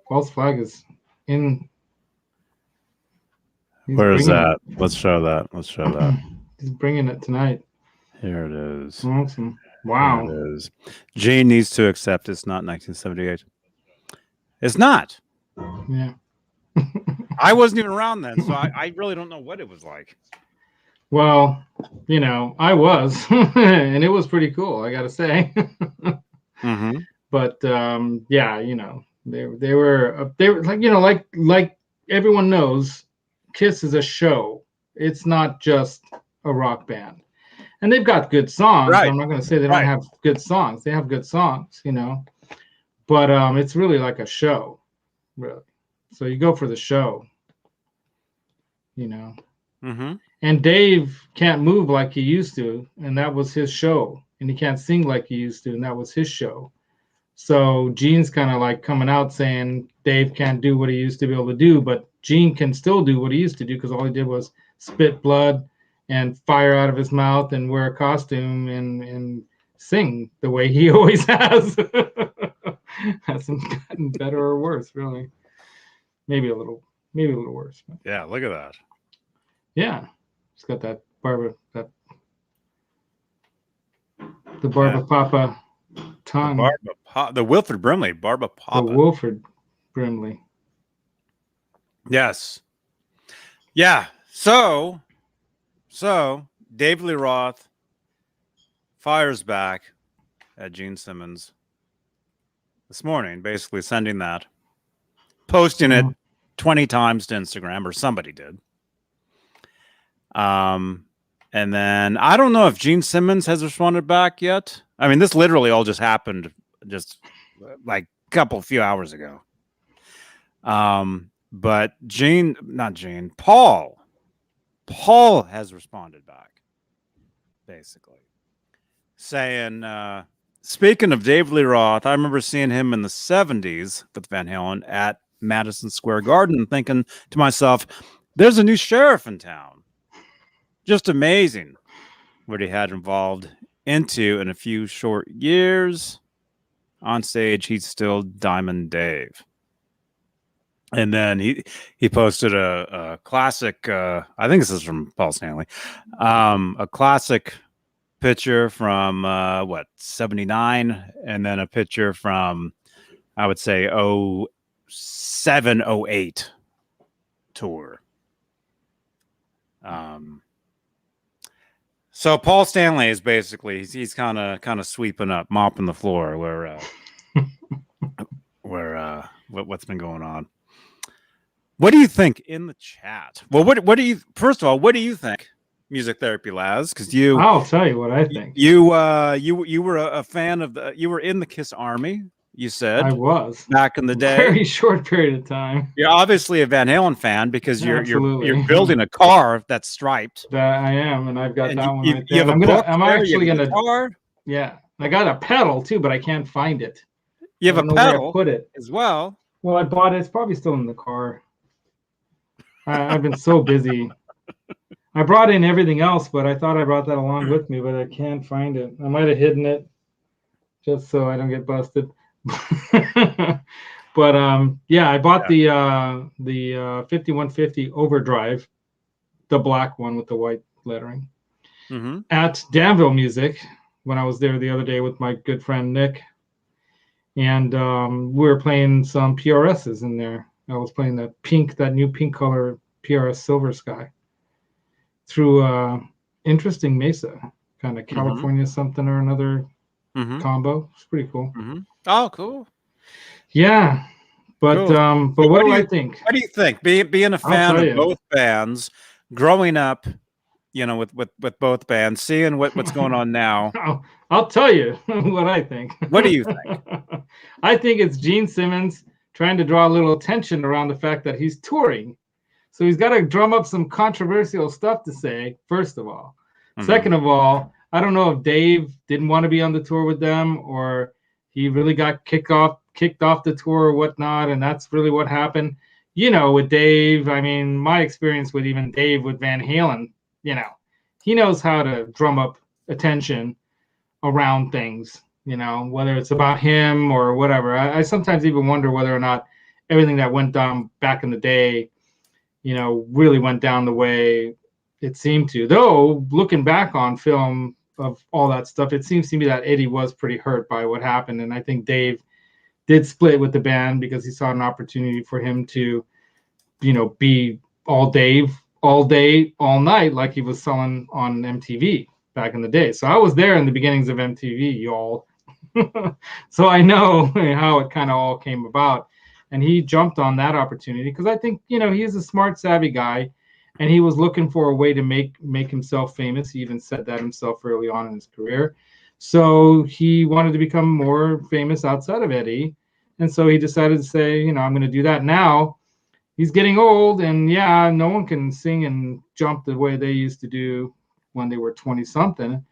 False flag is in. Where is that? Let's show that. He's bringing it tonight. Here it is. Awesome. Wow. Here it is. Gene needs to accept it's not 1978. It's not. Yeah. I wasn't even around then, so I really don't know what it was like. Well, I was, and it was pretty cool, I got to say. Mm-hmm. But yeah, they were like everyone knows, Kiss is a show. It's not just a rock band. And they've got good songs. Right. I'm not going to say they don't have good songs. They have good songs, But it's really like a show, really. So you go for the show, Mm-hmm. And Dave can't move like he used to, and that was his show. And he can't sing like he used to, and that was his show. So Gene's kind of like coming out saying Dave can't do what he used to be able to do, but Gene can still do what he used to do because all he did was spit blood and fire out of his mouth and wear a costume and sing the way he always has. Hasn't gotten better or worse, really. Maybe a little worse. But. Yeah, look at that. Yeah, it's got that the Barba Papa tongue. The Wilford Brimley Barba Papa. The Wilford Brimley. Yes. Yeah. So Dave Lee Roth fires back at Gene Simmons this morning, basically sending that, posting it 20 times to Instagram, or somebody did. And then I don't know if Gene Simmons has responded back yet. I mean, this literally all just happened just like a few hours ago. But Paul has responded back, basically saying, speaking of Dave Lee Roth, I remember seeing him in the 70s with Van Halen at Madison Square Garden and thinking to myself, there's a new sheriff in town. Just amazing what he had involved into in a few short years. On stage, he's still Diamond Dave. And then he posted a classic, I think this is from Paul Stanley, a classic picture from, 79, and then a picture from, I would say, 07, 08 tour. So Paul Stanley is basically he's kind of sweeping up, mopping the floor where what's been going on. What do you think in the chat? Well, what do you first of all, what do you think, Music Therapy Laz? Because I'll tell you what I think. You were a fan of you were in the Kiss Army. You said I was back in the day. Very short period of time. You're obviously a Van Halen fan because you're building a car that's striped. That I am, and I've got that one right there. I'm actually gonna. Yeah, I got a pedal too, but I can't find it. You have a pedal. Put it as well. Well, I bought it. It's probably still in the car. I've been so busy. I brought in everything else, but I thought I brought that along with me, but I can't find it. I might have hidden it just so I don't get busted. But yeah, I bought the 5150 Overdrive, the black one with the white lettering, at Danville Music when I was there the other day with my good friend Nick, and we were playing some PRSs in there. I was playing that new pink color PRS Silver Sky through interesting Mesa, kind of California something or another combo. It's pretty cool. Oh, cool. Yeah, but cool. But what do I think? What do you think? Being a fan of both bands, growing up, with both bands, seeing what's going on now. I'll tell you what I think. What do you think? I think it's Gene Simmons trying to draw a little attention around the fact that he's touring. So he's got to drum up some controversial stuff to say, first of all. Second of all, I don't know if Dave didn't want to be on the tour with them or he really got kicked off the tour or whatnot, and that's really what happened. With Dave, I mean, my experience with even Dave with Van Halen, he knows how to drum up attention around things, whether it's about him or whatever. I sometimes even wonder whether or not everything that went down back in the day, really went down the way it seemed to. Though, looking back on film of all that stuff, it seems to me that Eddie was pretty hurt by what happened. And I think Dave did split with the band because he saw an opportunity for him to, be all Dave, all day, all night, like he was selling on MTV back in the day. So I was there in the beginnings of MTV, y'all. So I know how it kind of all came about. And he jumped on that opportunity because I think, he's a smart, savvy guy. And he was looking for a way to make himself famous. He even said that himself early on in his career. So he wanted to become more famous outside of Eddie. And so he decided to say, I'm going to do that. Now he's getting old. And yeah, no one can sing and jump the way they used to do when they were 20-something.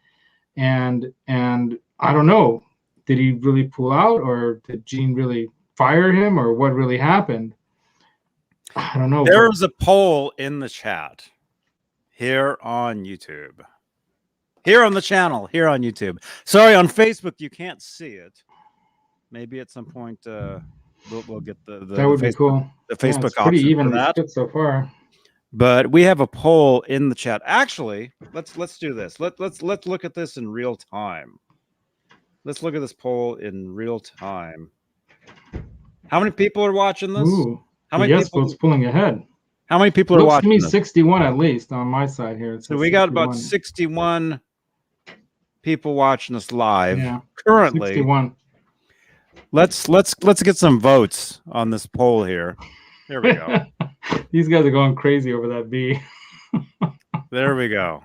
And I don't know, did he really pull out or did Gene really fire him or what really happened? I don't know. There was a poll in the chat here on YouTube. Here on the channel, here on YouTube. Sorry, on Facebook, you can't see it. Maybe at some point we'll get the that would Facebook, be cool. The Facebook it's pretty option even for that. So far. But we have a poll in the chat. Actually, let's do this. Let's look at this in real time. Let's look at this poll in real time. How many people are watching this? Ooh. How many yes, votes pulling ahead. How many people are watching? Looks to me 61 at least on my side here. So we got about 61 people watching this live currently. 61. Let's get some votes on this poll here. There we go. These guys are going crazy over that B. There we go.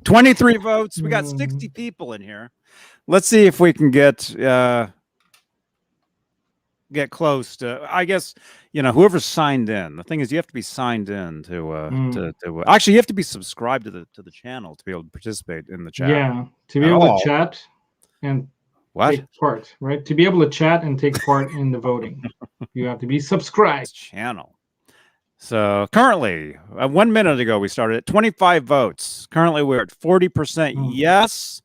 23 votes. We got 60 people in here. Let's see if we can get close to, I guess, whoever's signed in. The thing is, you have to be signed in to actually, you have to be subscribed to the channel to be able to participate in the chat. Yeah, to be able to chat and take part, right? To be able to chat and take part in the voting, you have to be subscribed. Channel. So currently, 1 minute ago, we started at 25 votes. Currently, we're at 40% yes.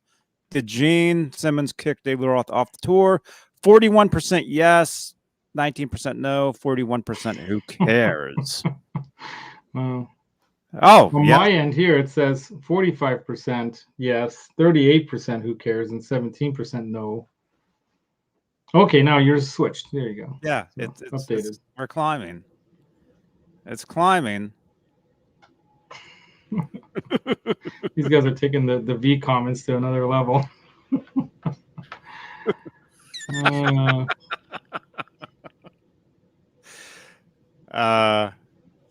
Did Gene Simmons kick Dave Lee Roth off the tour? 41% yes, 19% no, 41% who cares. On Yeah. my end here, it says 45% yes, 38% who cares, and 17% no. Okay, now yours switched. There you go. Yeah, So, it's updated. we're climbing. It's climbing. These guys are taking the V comments to another level.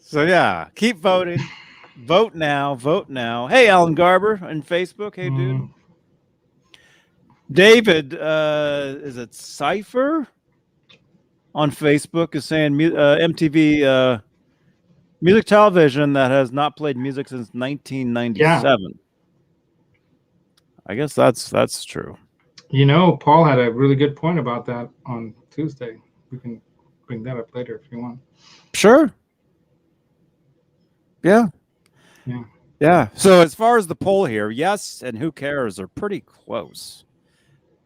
So yeah, keep voting. Vote now. Vote now. Hey, Alan Garber on Facebook. Hey, dude. David, is it Cypher on Facebook is saying MTV music television that has not played music since 1997. Yeah. I guess that's true. You know, Paul had a really good point about that on Tuesday. We can bring that up later if you want. Sure. Yeah. Yeah. Yeah. So as far as the poll here, yes and who cares are pretty close.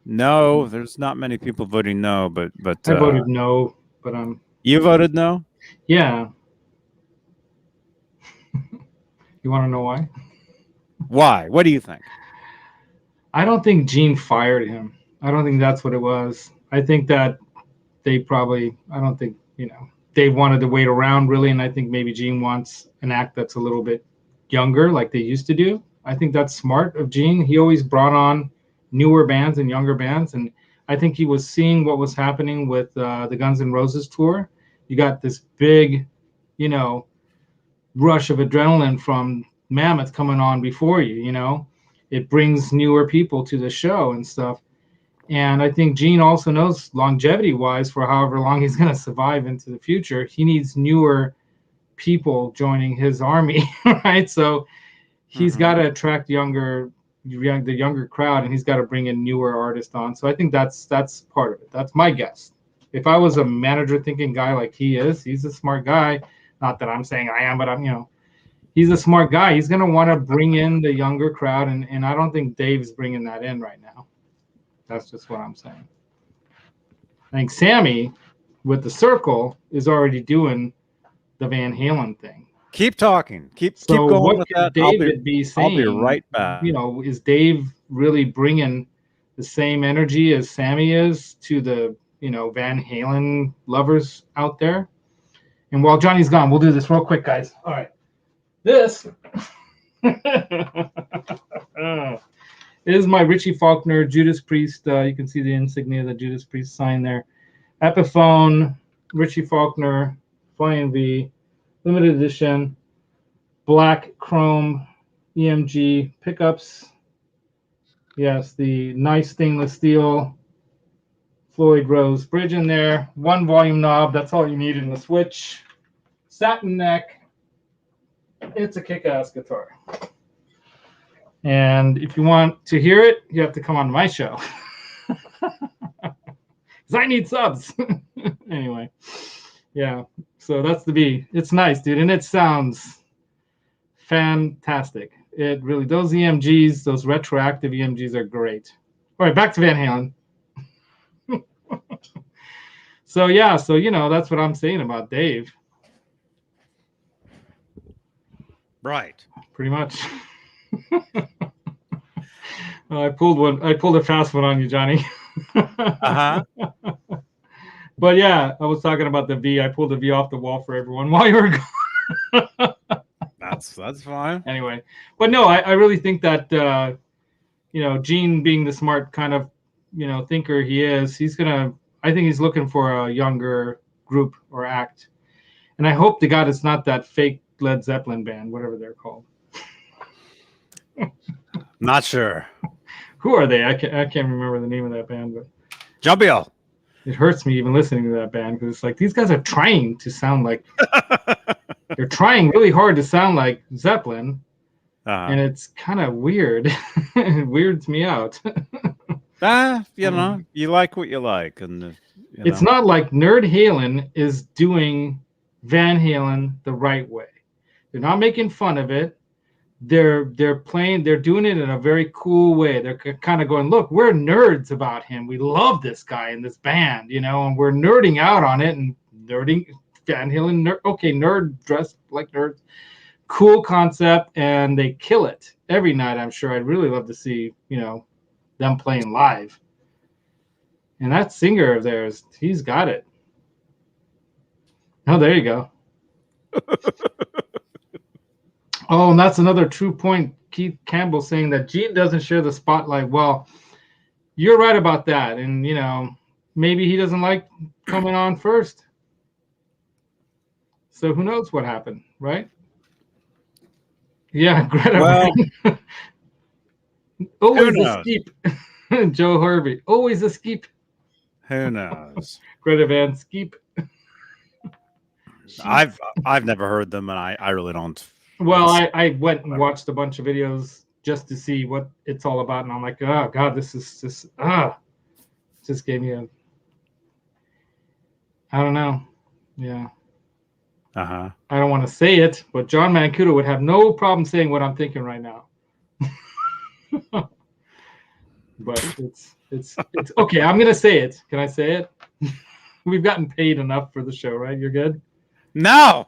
No, there's not many people voting no, but I voted no, but you voted no? Yeah. You want to know why? Why? What do you think? I don't think Gene fired him. I don't think that's what it was. I think that they probably, I don't think, Dave wanted to wait around really, and I think maybe Gene wants an act that's a little bit younger like they used to do. I think that's smart of Gene. He always brought on newer bands and younger bands, and I think he was seeing what was happening with the Guns N' Roses tour. You got this big, rush of adrenaline from Mammoth coming on before you, it brings newer people to the show and stuff. And I think Gene also knows longevity wise for however long he's going to survive into the future, he needs newer people joining his army, right? So he's got to attract the younger crowd, and he's got to bring in newer artists on. So I think that's part of it. That's my guess. If I was a manager thinking guy like he is, he's a smart guy. Not that I'm saying I am, but he's a smart guy. He's going to want to bring in the younger crowd, and I don't think Dave's bringing that in right now. That's just what I'm saying. I think Sammy, with the Circle, is already doing the Van Halen thing. Keep talking. Keep going what with can that. David be saying? I'll be right back. Is Dave really bringing the same energy as Sammy is to the Van Halen lovers out there? And while Johnny's gone, we'll do this real quick, guys. All right, this is my Richie Faulkner Judas Priest. You can see the insignia of the Judas Priest sign there. Epiphone, Richie Faulkner, Flying V, limited edition, black chrome EMG pickups. Yes, the nice stainless steel Floyd Rose bridge in there. 1 volume knob, that's all you need in the switch. Satin neck. It's a kick-ass guitar. And if you want to hear it, you have to come on my show. Because I need subs. Anyway, yeah. So that's the V. It's nice, dude. And it sounds fantastic. It really, those EMGs, those retroactive EMGs are great. All right, back to Van Halen. So, yeah. So, that's what I'm saying about Dave. Right. Pretty much. I pulled a fast one on you, Johnny. But yeah, I was talking about the V. I pulled the V off the wall for everyone while you were gone. That's fine. Anyway, but no, I really think that Gene, being the smart kind of thinker he is, I think he's looking for a younger group or act, and I hope to God it's not that fake Led Zeppelin band, whatever they're called. Not sure. Who are they? I can't remember the name of that band, but Jumbiel. It hurts me even listening to that band, because it's like these guys are trying to sound like they're trying really hard to sound like Zeppelin, and it's kind of weird. It weirds me out. You like what you like, and it's not like Nerd Halen is doing Van Halen the right way. They're not making fun of it. They're doing it in a very cool way. They're kind of going, look, we're nerds about him. We love this guy in this band, and we're nerding out on it and nerding Van Halen. Nerd dressed like nerds. Cool concept, and they kill it every night. I'm sure I'd really love to see, them playing live. And that singer of theirs, he's got it. Oh, there you go. Oh, and that's another true point. Keith Campbell saying that Gene doesn't share the spotlight. Well, you're right about that. And, maybe he doesn't like coming on first. So who knows what happened, right? Yeah, Greta. Well, always a skeep. Joe Harvey. Always a skeep. Who knows? Greta Van Skeep. I've never heard them, and I really don't. Well, I went and watched a bunch of videos just to see what it's all about, and I'm like, oh God, this is just gave me a. I don't know. Yeah. I don't want to say it, but John Mancuso would have no problem saying what I'm thinking right now. But it's okay. I'm gonna say it. Can I say it? We've gotten paid enough for the show, right? You're good. No,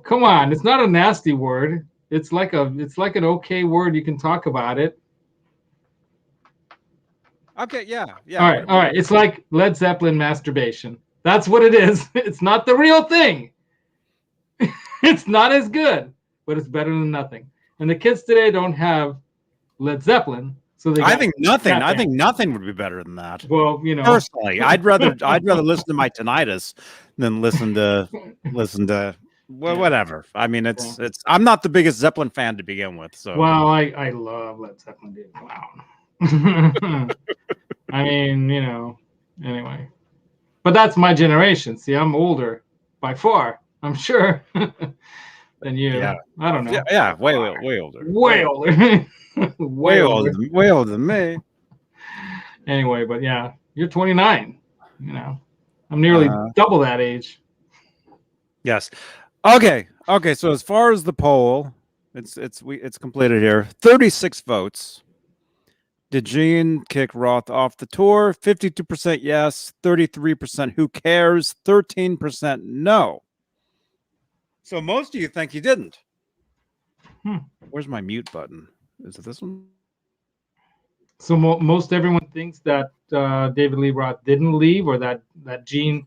come on. It's not a nasty word. It's like an okay word. You can talk about it. Okay, yeah. All right. It's like Led Zeppelin masturbation. That's what it is. It's not the real thing. It's not as good, but it's better than nothing. And the kids today don't have Led Zeppelin, so they. I think nothing would be better than that. Well, personally, I'd rather listen to my tinnitus than listen to whatever. I mean, it's I'm not the biggest Zeppelin fan to begin with. So well, I love Led Zeppelin, dude. Wow. I mean, anyway. But that's my generation. See, I'm older by far, I'm sure, than you. Yeah. I don't know. Yeah, way older. Way older. way older than me. Anyway, but yeah, you're 29. I'm nearly double that age. Yes. Okay. So as far as the poll, it's completed here. 36 votes. Did Gene kick Roth off the tour? 52% yes, 33% who cares, 13% no. So most of you think he didn't. Where's my mute button? Is it this one? So most everyone thinks that David Lee Roth didn't leave, or that Gene,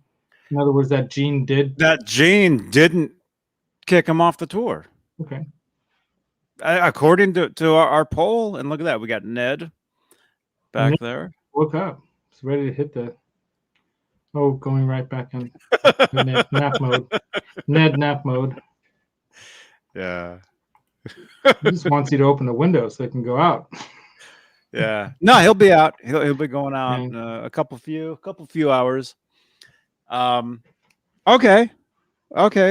in other words, that Gene did. That Gene didn't kick him off the tour. Okay. According to our poll, and look at that, we got Ned back there. Woke up. It's ready to hit the. Oh, going right back in nap mode. Ned nap mode. Yeah. He just wants you to open the window so it can go out. Yeah. No, he'll be out. He'll be going out in a couple few hours. Okay.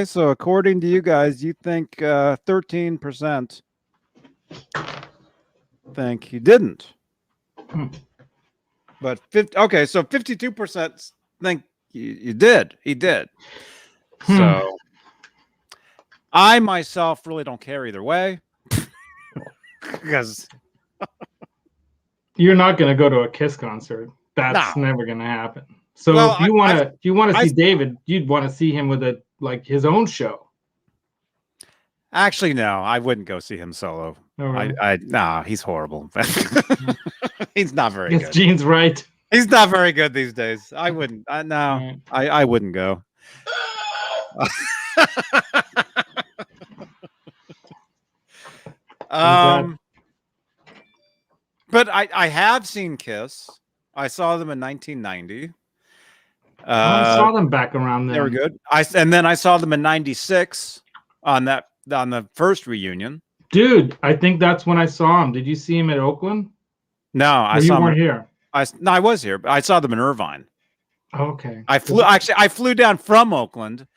So according to you guys, you think 13% think he didn't. But so 52% think you did. He did. So I myself really don't care either way, because you're not going to go to a Kiss concert. That's never going to happen. So if you want to see David, you'd want to see him with his own show. Actually, no, I wouldn't go see him solo. Oh, really? He's horrible. He's not very good. Gene's right. He's not very good these days. I wouldn't. I wouldn't go. But I have seen Kiss. I saw them in 1990. I saw them back around then. They were good. And then I saw them in 96 on the first reunion. Dude, I think that's when I saw him. Did you see him at Oakland? No, you weren't here. I was here, but I saw them in Irvine. Okay. I flew down from Oakland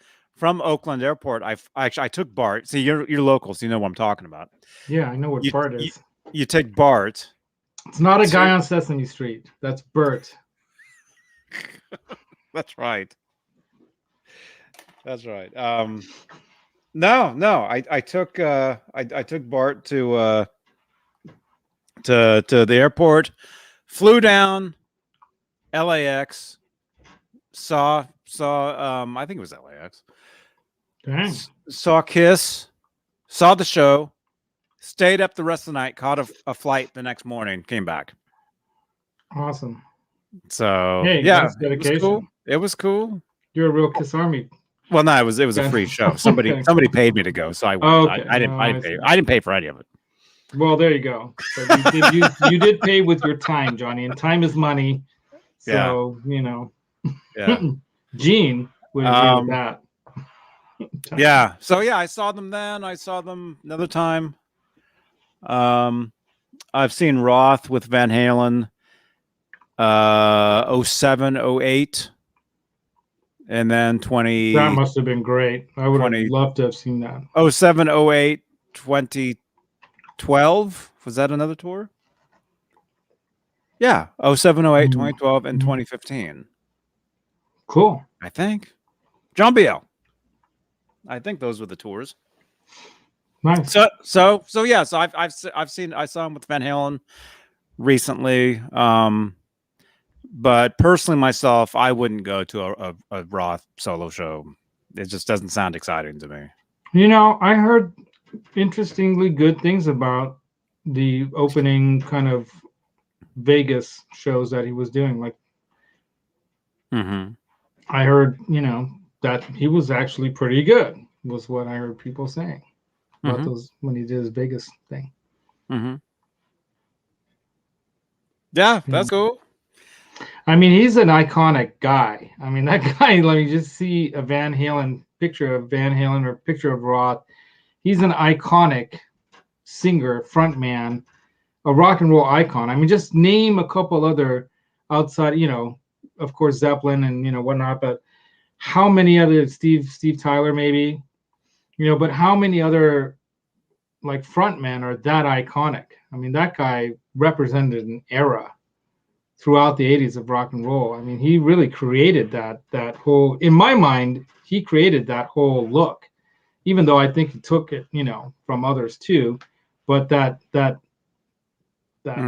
Airport. I took BART. See, you're local, so you know what I'm talking about. Yeah, I know what BART is. You take BART. It's not a guy on Sesame Street. That's Bert. That's right. That's right. No. I took I took Bart to the airport, flew down LAX, saw I think it was LAX. Dang. Saw Kiss, saw the show, stayed up the rest of the night, caught a flight the next morning, came back. Awesome. So Hey, yeah, that's it was dedication. cool. It was cool. You're a real Kiss Army. Well, no, it was a free show. Somebody paid me to go, so I went. Oh, okay. I didn't pay. I didn't pay for any of it. Well, there you go. But you did pay with your time, Johnny, and time is money. So Yeah. Gene would agree with that. Yeah. So yeah, I saw them then. I saw them another time. I've seen Roth with Van Halen 07, 08. And then 20. That must have been great. I would have loved to have seen that. 07, 08, 2012. Was that another tour? Yeah. 07, 08, 2012, and 2015. Cool. I think. John Biel. I think those were the tours. Nice. So yeah. So I saw him with Van Halen recently. But personally, myself, I wouldn't go to a Roth solo show. It just doesn't sound exciting to me. I heard interestingly good things about the opening kind of Vegas shows that he was doing. Like, I heard, that he was actually pretty good, was what I heard people saying about those when he did his Vegas thing. Yeah, that's cool. I mean, he's an iconic guy. I mean, that guy, let me just see a picture of Van Halen or picture of Roth. He's an iconic singer, frontman, a rock and roll icon. I mean, just name a couple other outside, of course, Zeppelin and, whatnot, but how many other, Steve Tyler maybe, but how many other like frontmen are that iconic? I mean, that guy represented an era throughout the 80s of rock and roll. I mean, he really created that whole, in my mind, he created that whole look, even though I think he took it, from others too. But that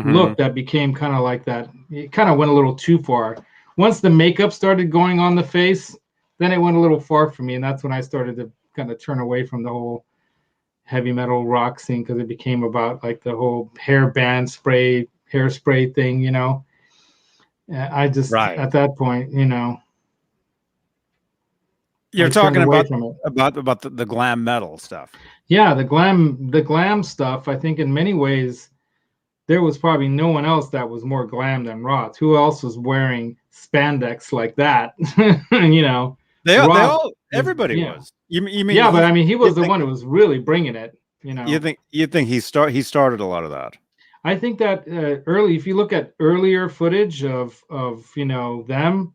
look that became kind of like that, it kind of went a little too far. Once the makeup started going on the face, then it went a little far for me. And that's when I started to kind of turn away from the whole heavy metal rock scene, because it became about like the whole hairspray thing, I just at that point, you're talking about the glam metal stuff. Yeah, the glam stuff. I think in many ways there was probably no one else that was more glam than Roth. Who else was wearing spandex like that? Everybody was. You mean? Yeah, but I mean, he was the one who was really bringing it. You think he started a lot of that? I think that early, if you look at earlier footage of them,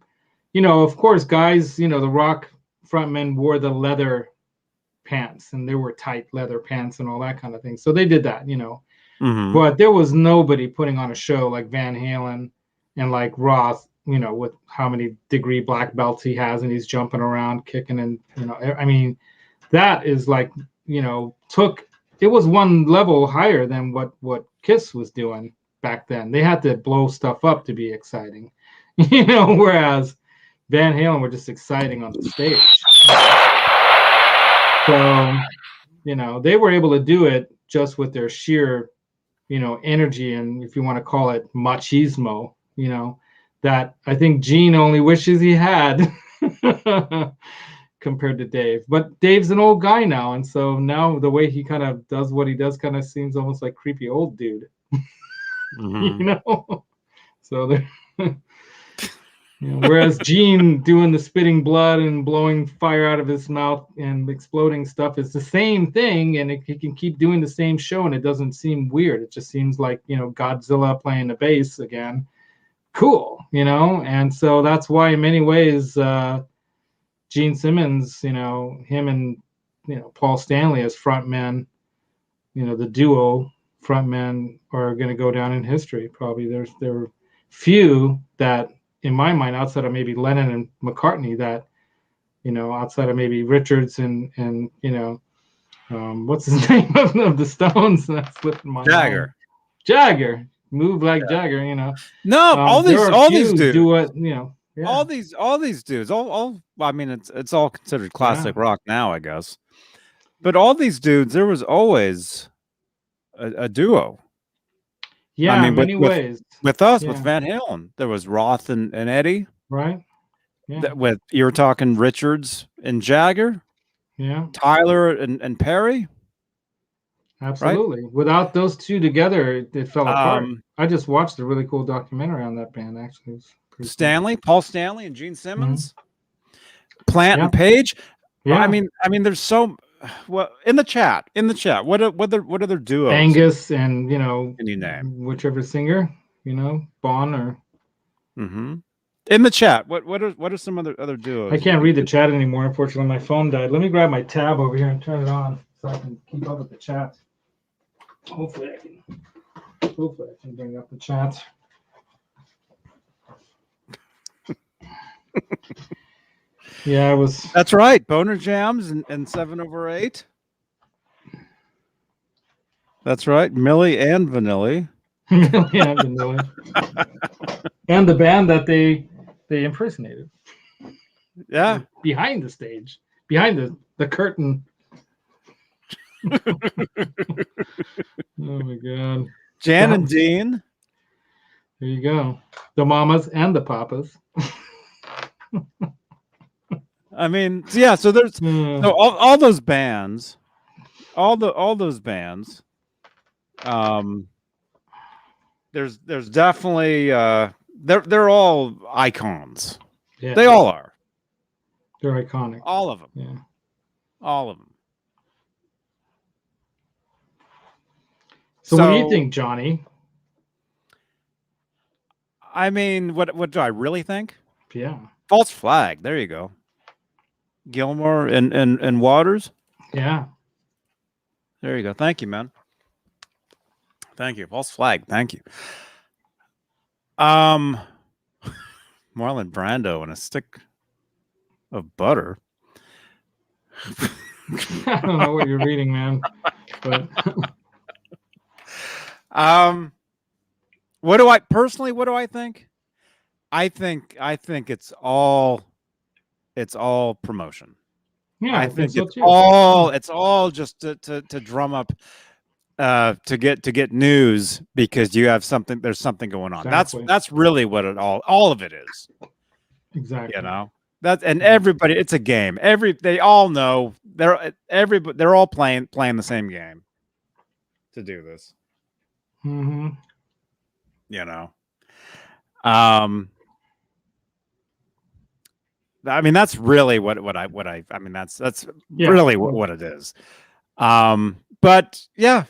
of course, guys, the rock frontmen wore the leather pants, and they were tight leather pants and all that kind of thing. So they did that, But there was nobody putting on a show like Van Halen and like Roth, with how many degree black belts he has, and he's jumping around, kicking, and I mean, that is like, it was one level higher than what Kiss was doing back then. They had to blow stuff up to be exciting, whereas Van Halen were just exciting on the stage. So, they were able to do it just with their sheer, energy, and if you want to call it machismo, that I think Gene only wishes he had compared to Dave. But Dave's an old guy now, and so now the way he kind of does what he does kind of seems almost like creepy old dude. So whereas Gene doing the spitting blood and blowing fire out of his mouth and exploding stuff is the same thing, and he can keep doing the same show and it doesn't seem weird. It just seems like Godzilla playing the bass again. Cool, and so that's why in many ways Gene Simmons, him and Paul Stanley as frontmen, the duo frontmen are going to go down in history. Probably there were few that, in my mind, outside of maybe Lennon and McCartney, that outside of maybe Richards and what's his name of the Stones? That's slipping my mind. Jagger, move like Jagger. No, all these dudes do what Yeah. All these dudes, I mean, it's all considered classic rock now, I guess. But all these dudes, there was always a duo. Yeah, I mean, in many ways. With us, with Van Halen, there was Roth and Eddie. Right. Yeah. You were talking Richards and Jagger. Yeah. Tyler and Perry. Absolutely. Right? Without those two together, it fell apart. I just watched a really cool documentary on that band, actually. Paul Stanley and Gene Simmons. Mm-hmm. Plant and Page. Yeah. I mean, there's so in the chat. What other duos? Angus and can you name whichever singer, Bon or. Mm-hmm. In the chat, what are some other duos? I can't read the chat anymore. Unfortunately, my phone died. Let me grab my tab over here and turn it on so I can keep up with the chat. Hopefully, I can bring up the chat. Yeah, I was. That's right. Boner Jams and 7/8. That's right. Millie and Vanilli. Millie and Vanilli. And the band that they impersonated. Yeah. Behind the stage. Behind the curtain. Oh my God. Jan and Dean. There you go. The mamas and the papas. I mean, yeah, so there's so all those bands, all those bands, there's definitely they're all icons. Yeah. They all are. They're iconic. All of them. Yeah. All of them. So what do you think, Johnny? I mean, what do I really think? Yeah. False Flag. There you go. Gilmore and Waters. Yeah. There you go. Thank you, man. Thank you. False Flag. Thank you. Marlon Brando and a stick of butter. I don't know what you're reading, man. But what do I think? I think it's all promotion. Yeah, I think so it's all just to drum up to get news because you have something. There's something going on. Exactly. That's really what all of it is. Exactly. Everybody. It's a game. They all know they're all playing the same game to do this. Mm-hmm. I mean, that's really what I mean, that's really what it is. But yeah,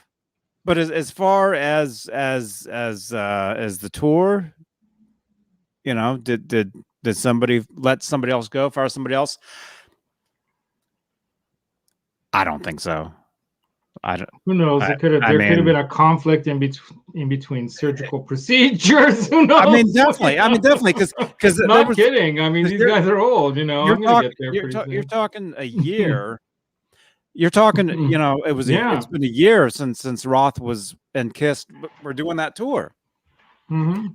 but as far as the tour, did somebody let somebody else go, fire somebody else? I don't think so. Who knows? There could have been a conflict in between surgical procedures. Who knows? I mean, definitely, because not kidding. I mean, these guys are old. You're talking a year. You're talking. It's been a year since Roth was and Kiss were doing that tour. Mm-hmm.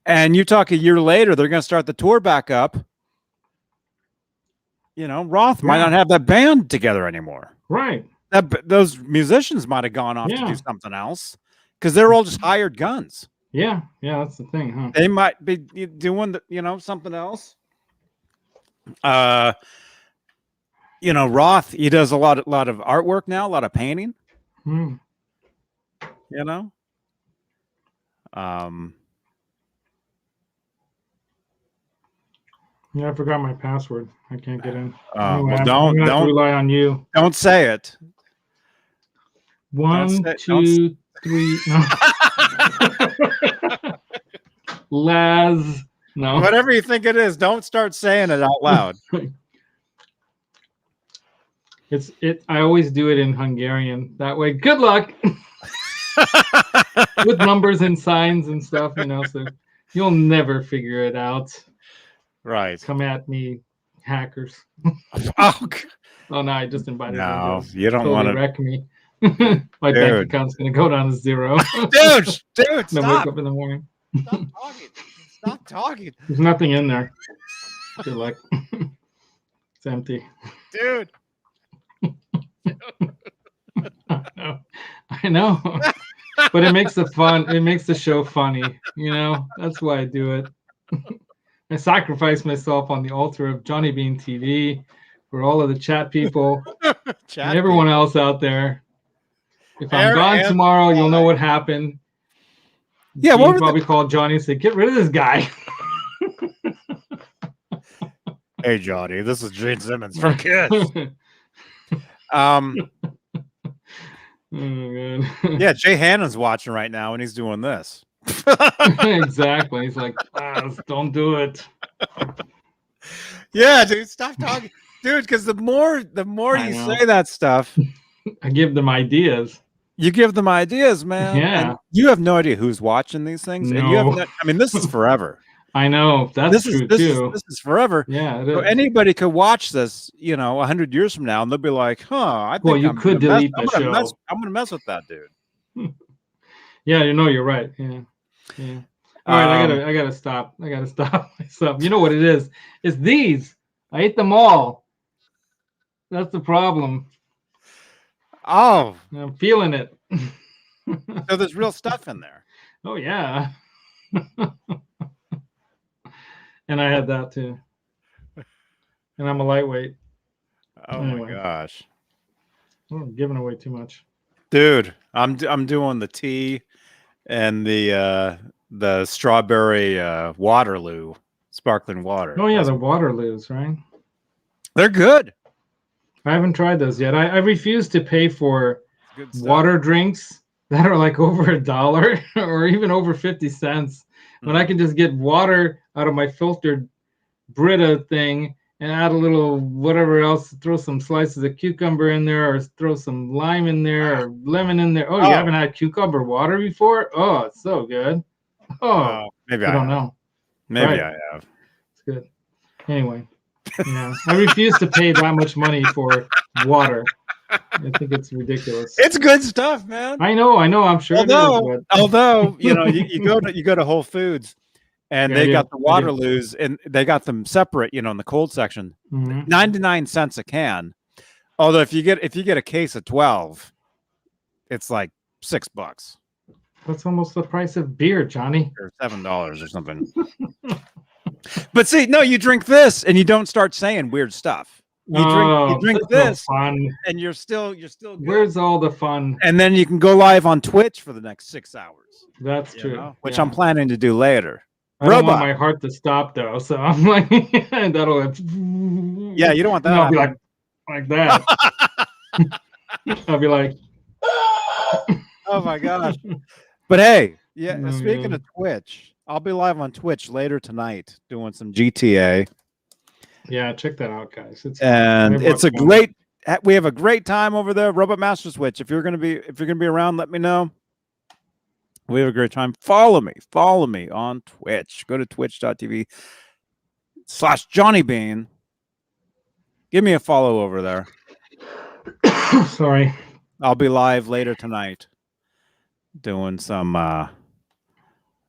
And you talk a year later, they're going to start the tour back up. Roth might not have that band together anymore. Right. Those musicians might have gone off to do something else because they're all just hired guns. Yeah, that's the thing, huh? They might be doing something else. Roth, he does a lot of artwork now, a lot of painting. Hmm. Yeah, I forgot my password. I can't get in. Anyway, don't rely on you. Don't say it. 1, 2, 3. No. Laz. No. Whatever you think it is, don't start saying it out loud. I always do it in Hungarian. That way, good luck. With numbers and signs and stuff, so you'll never figure it out. Right. Come at me, hackers. Oh, Oh no, I just invited her. no, They'll you don't totally want to. wreck me. My bank account's gonna go down to zero. Dude, Then stop. wake up in the morning. Stop talking. Stop talking. There's nothing in there. Good luck. It's empty. Dude. I know. But it makes the show funny. You know, that's why I do it. I sacrifice myself on the altar of Johnny Beane TV for all of the chat people and everyone else out there. If I'm gone tomorrow, you'll know what happened. Yeah, Gene probably called Johnny and said, "Get rid of this guy." Hey, Johnny, this is Gene Simmons from Kiss. Oh, yeah, Jay Hannon's watching right now, and he's doing this. Exactly. He's like, don't do it. Yeah, dude, stop talking, dude. Because the more you say that stuff, I give them ideas. You give them ideas, man. Yeah. And you have no idea who's watching these things. No. And you have I mean, this is forever. I know. That's true too. This is forever. Yeah. So anybody could watch this, 100 years from now, and they'll be like, "Huh, I think you could delete the show. I'm gonna mess with that dude." Yeah, you're right. Yeah. Yeah. All right, I gotta stop. I gotta stop myself. You know what it is? It's these. I ate them all. That's the problem. Oh, I'm feeling it. So there's real stuff in there. Oh yeah. And I had that too. And I'm a lightweight. Oh my gosh. I'm giving away too much. Dude, I'm doing the tea and the strawberry Waterloo sparkling water. Oh yeah, the Waterloos, right? They're good. I haven't tried those yet. I refuse to pay for water drinks that are like over $1 or even over 50 cents when I can just get water out of my filtered Brita thing and add a little whatever else, throw some slices of cucumber in there or throw some lime in there or lemon in there. Oh, you haven't had cucumber water before? Oh, it's so good. Oh, maybe I don't know. Maybe I have. It's good. Anyway, yeah, I refuse to pay that much money for water. I think it's ridiculous. It's good stuff, man. I know. I'm sure. Although you go to Whole Foods, and they got the Waterloos, and they got them separate, in the cold section. 99 cents a can. Although if you get a case of 12, it's like $6. That's almost the price of beer, Johnny. Or $7 or something. But see, no, you drink this, and you don't start saying weird stuff. You drink this, fun. And you're still good. Where's all the fun? And then you can go live on Twitch for the next 6 hours. That's true. Which I'm planning to do later. I don't want my heart to stop though, so I'm like, that'll. Yeah, you don't want that. I'll be like that. I'll be like, oh my gosh! But hey, speaking of Twitch, I'll be live on Twitch later tonight doing some GTA. Yeah, check that out, guys. We have a great time over there. Robot Master Switch. If you're gonna be around, let me know. We have a great time. Follow me on Twitch. Go to twitch.tv/Johnny Beane. Give me a follow over there. Sorry. I'll be live later tonight doing some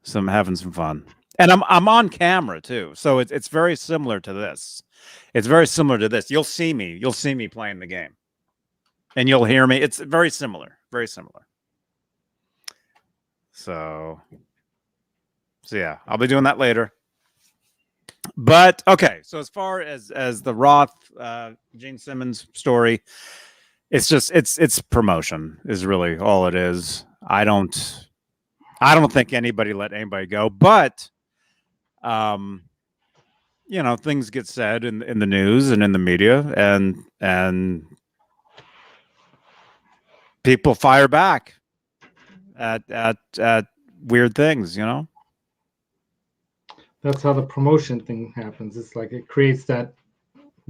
having some fun. And I'm on camera too. So it's very similar to this. It's very similar to this. You'll see me playing the game. And you'll hear me. It's very similar. Very similar. So yeah, I'll be doing that later. But okay, so as far as the Roth Gene Simmons story, it's promotion is really all it is. I don't think anybody let anybody go, but things get said in the news and in the media, and people fire back at weird things, That's how the promotion thing happens. It's like it creates that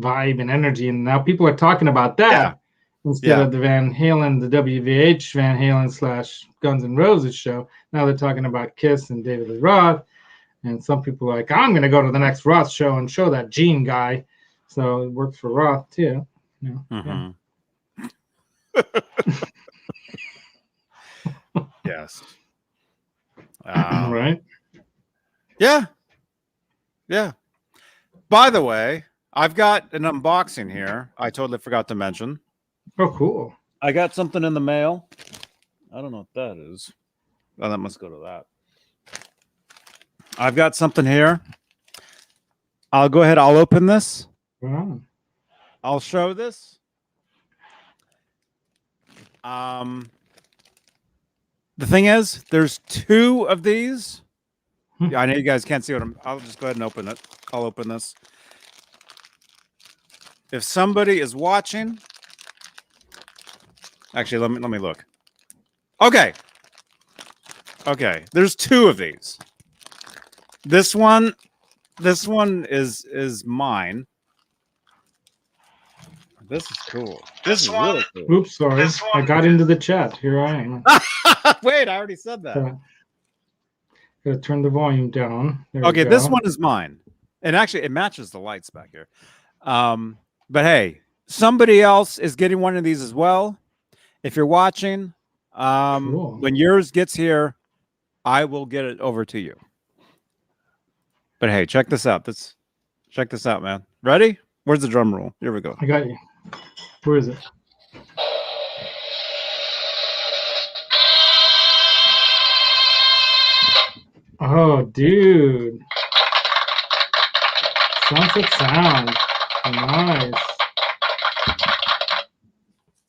vibe and energy, and now people are talking about that instead of the Van Halen, the WVH Van Halen / Guns N' Roses show. Now they're talking about Kiss and Lee Roth, and some people are like, I'm going to go to the next Roth show and show that Gene guy So it works for Roth too. Yeah. Mm-hmm. Yes. Right. Yeah. Yeah. By the way, I've got an unboxing here. I totally forgot to mention. Oh, cool. I got something in the mail. I don't know what that is. Oh, that must go to that. I've got something here. I'll go ahead. I'll open this. Wow. I'll show this. The thing is, there's 2 of these. Yeah, I know you guys can't see what I'll just go ahead and open it. I'll open this. If somebody is watching, actually, let me look. Okay. There's 2 of these. This one is mine. This is cool. This is really cool. Oops, sorry. I got into the chat. Here I am. Wait, I already said that. Gotta turn the volume down. Okay, this one is mine. And actually, it matches the lights back here. But hey, somebody else is getting one of these as well. If you're watching, Cool. when yours gets here, I will get it over to you. But hey, check this out. Check this out, man. Ready? Where's the drum roll? Here we go. I got you. Where is it? Oh, dude. Sunset sound. Nice.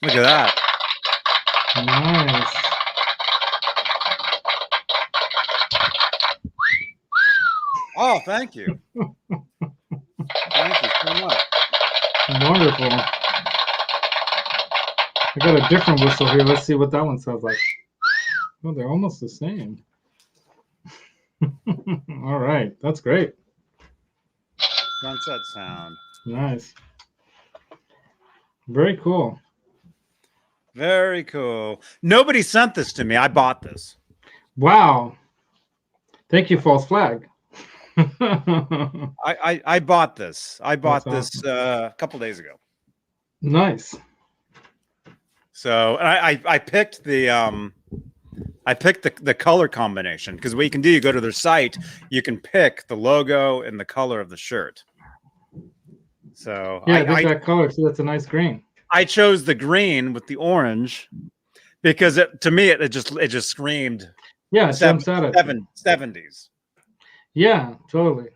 Look at that. Nice. Oh, thank you. Thank you so much. Wonderful. I got a different whistle here. Let's see what that one sounds like. Oh, they're almost the same. All right. That's great. Sunset sound. Nice. Very cool. Very cool. Nobody sent this to me. I bought this. Wow. Thank you, False Flag. I bought this. I bought That's this a couple days ago. Nice. So I picked the color combination, because what you can do, you go to their site, you can pick the logo and the color of the shirt. So yeah, I that color. So that's a nice green. I chose the green with the orange because to me it just screamed. Yeah, it jumps out at 70s. Yeah, totally.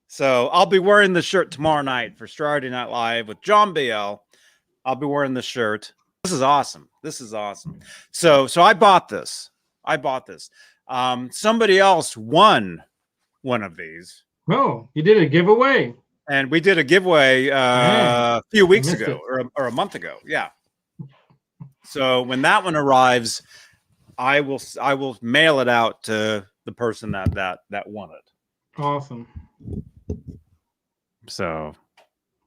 So I'll be wearing the shirt tomorrow night for Saturday Night Live with John BL. I'll be wearing the shirt. This is awesome. This is awesome. So I bought this. Somebody else won one of these. Oh, you did a giveaway. And we did a giveaway a few weeks ago or a month ago. Yeah. So when that one arrives, I will mail it out to the person that won it. Awesome. So,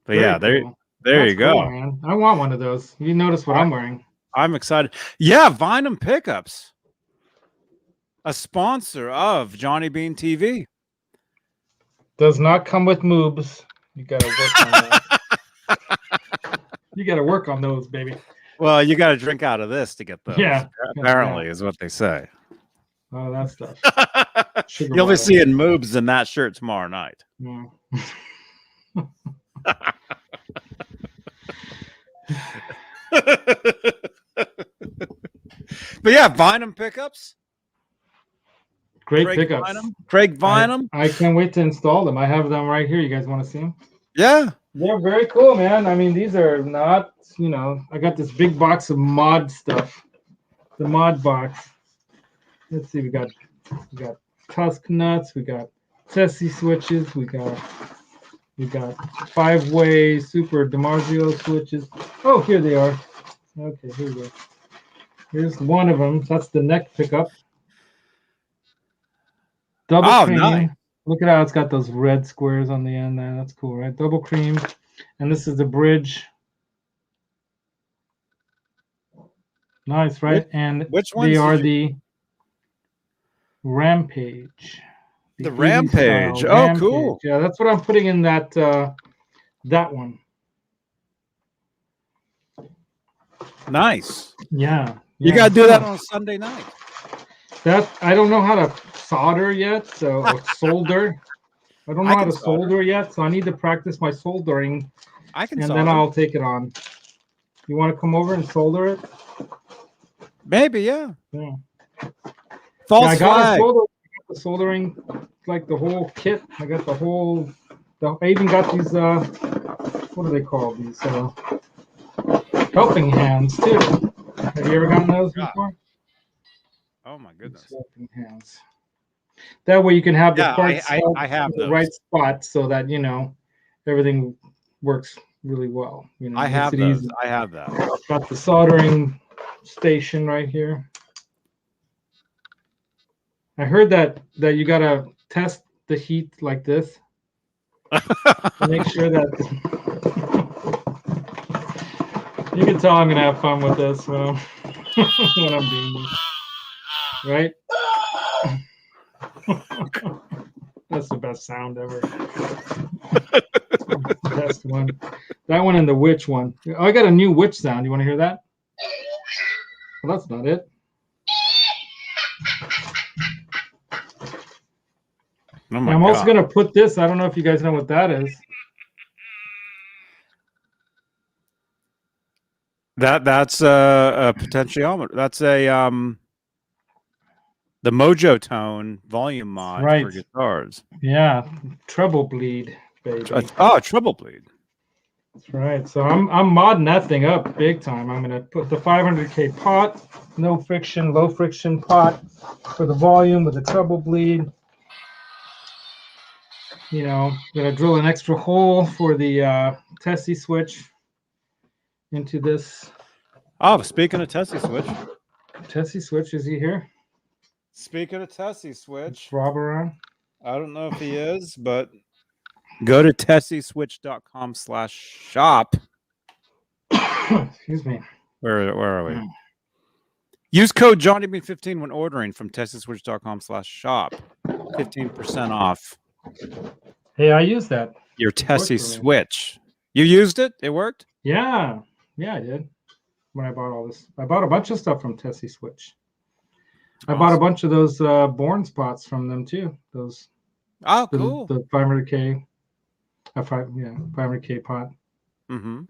but yeah, cool. There you go. Cool, man. I want one of those. You notice what I'm wearing. I'm excited. Yeah, Venom Pickups, a sponsor of Johnny Beane TV. Does not come with moobs. You gotta work on that. You gotta work on those, baby. Well, you gotta drink out of this to get those. Yeah. Apparently, is what they say. Oh, that stuff. You'll be seeing moobs in that shirt tomorrow night. Yeah. But yeah, Venom Pickups. Great pickups. Craig Venom. I can't wait to install them. I have them right here. You guys want to see them? Yeah. They're very cool, man. I mean, these are not, I got this big box of mod stuff. The mod box. Let's see, we got Tusk nuts, we got Tessie switches, we got 5-way Super DiMarzio switches. Oh, here they are. Okay, here we go. Here's one of them. That's the neck pickup. Double cream. Nice. Look at how it's got those red squares on the end there. That's cool, right? Double cream. And this is the bridge. Nice, right? Which ones they are the Rampage. The Rampage. Oh, Rampage. Cool. Yeah, that's what I'm putting in that one. Nice. Yeah. You got to do that on a Sunday night. That I don't know how to solder yet, or solder. I don't know how to solder yet, so I need to practice my soldering. I can and solder. Then I'll take it on. You want to come over and solder it? Maybe, yeah. Yeah. False I flag. got the soldering, like the whole kit. I got the whole. I even got these. What are they called? These helping hands too. Have you ever gotten those before? Oh my goodness. These helping hands. That way you can have the parts I have in the right spot so that everything works really well. I have those. Easy. I have that. Got the soldering station right here. I heard that you gotta test the heat like this to make sure that you can tell I'm gonna have fun with this when I'm doing this. Right? That's the best sound ever. Best one. That one and the witch one. Oh, I got a new witch sound. You want to hear that? Well, that's not it. Oh my I'm God. also gonna put this. I don't know if you guys know what that is. That's a potentiometer. That's a the Mojo Tone volume mod for guitars. Yeah, treble bleed, baby. Oh, treble bleed. That's right. So I'm modding that thing up big time. I'm gonna put the 500K pot, no friction, low friction pot for the volume with the treble bleed. Gonna drill an extra hole for the Tessie switch into this. Oh, speaking of Tessie switch. Tessie switch, is he here? Speaking of Tessie switch. Is Rob around? I don't know if he is, but go to tessieswitch.com/shop. Excuse me. Where are we? Use code JohnnyBean15 when ordering from tessieswitch.com/shop. 15% off. Hey, I used that. Your Tessie switch. You used it? It worked? Yeah, I did. When I bought all this, I bought a bunch of stuff from Tessie Switch. I bought a bunch of those Born spots from them too. Those. Oh, cool. The 500K. 500K pot. Mm-hmm.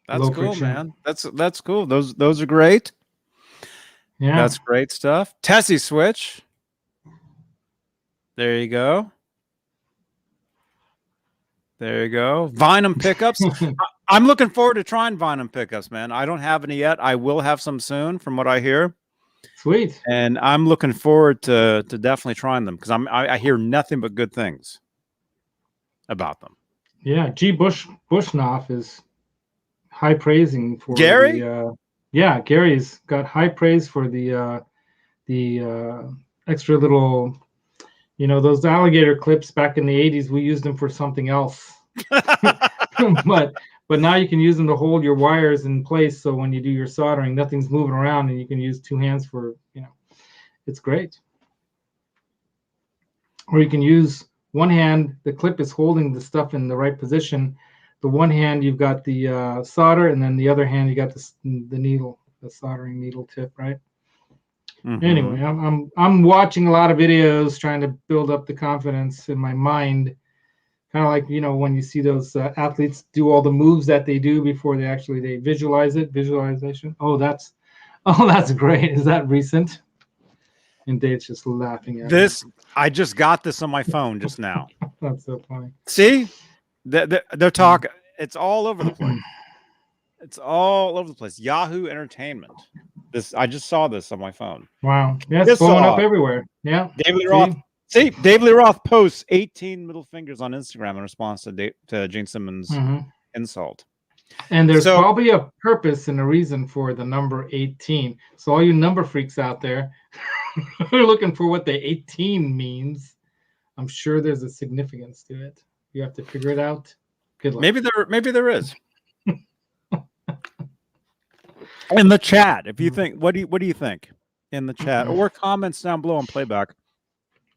That's low cool, friction. Man. That's cool. Those are great. Yeah. That's great stuff. Tessie switch. There you go. There you go. Vinum pickups. I'm looking forward to trying Vinum pickups, man. I don't have any yet. I will have some soon, from what I hear. Sweet. And I'm looking forward to definitely trying them because I hear nothing but good things about them. Yeah, G. Bushnoff is high praising for Gary. Gary's got high praise for the extra little. Those alligator clips back in the 80s, we used them for something else. but now you can use them to hold your wires in place. So when you do your soldering, nothing's moving around and you can use two hands for, it's great. Or you can use one hand, the clip is holding the stuff in the right position. The one hand, you've got the solder, and then the other hand, you got the needle, the soldering needle tip, right? Mm-hmm. Anyway, I'm watching a lot of videos trying to build up the confidence in my mind, kind of like when you see those athletes do all the moves that they do before they visualize it. Visualization. Oh, that's great. Is that recent? And Dave's just laughing at this. Me. I just got this on my phone just now. That's so funny. See, they're talking. It's all over the place. It's all over the place. Yahoo Entertainment. I just saw this on my phone. Wow. Yeah, it's blowing up everywhere. Yeah. David Lee Roth. See, David Lee Roth posts 18 middle fingers on Instagram in response to Gene Simmons' insult. And there's probably a purpose and a reason for the number 18. So all you number freaks out there who are looking for what the 18 means, I'm sure there's a significance to it. You have to figure it out. Good luck. Maybe there is. In the chat, if you think, what do you think in the chat or comments down below on playback?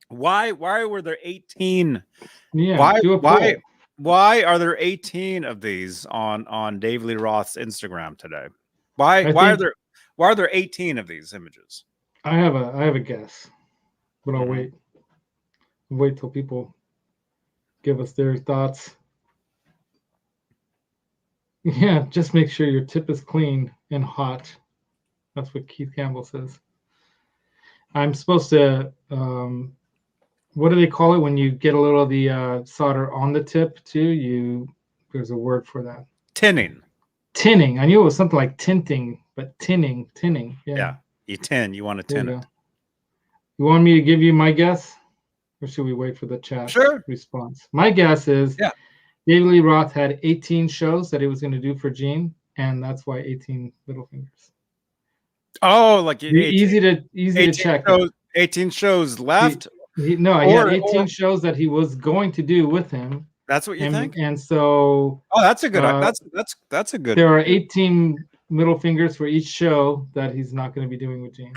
Why were there 18? Yeah. Why are there 18 of these on Dave Lee Roth's Instagram today? Why are there 18 of these images? I have a guess, but I'll Mhm. wait till people give us their thoughts. Yeah, just make sure your tip is clean and hot. That's what Keith Campbell says. I'm supposed to, what do they call it when you get a little of the solder on the tip too? There's a word for that. Tinning. Tinning. I knew it was something like tinting, but tinning. Yeah. You want to tin it. You want me to give you my guess? Or should we wait for the chat response? My guess is David Lee Roth had 18 shows that he was going to do for Gene, and that's why 18 little fingers. Oh, like 18, easy to check. 18 shows left? He had 18 shows that he was going to do with him. That's what you think? And so that's a good that's a good. There are 18 middle fingers for each show that he's not going to be doing with Gene.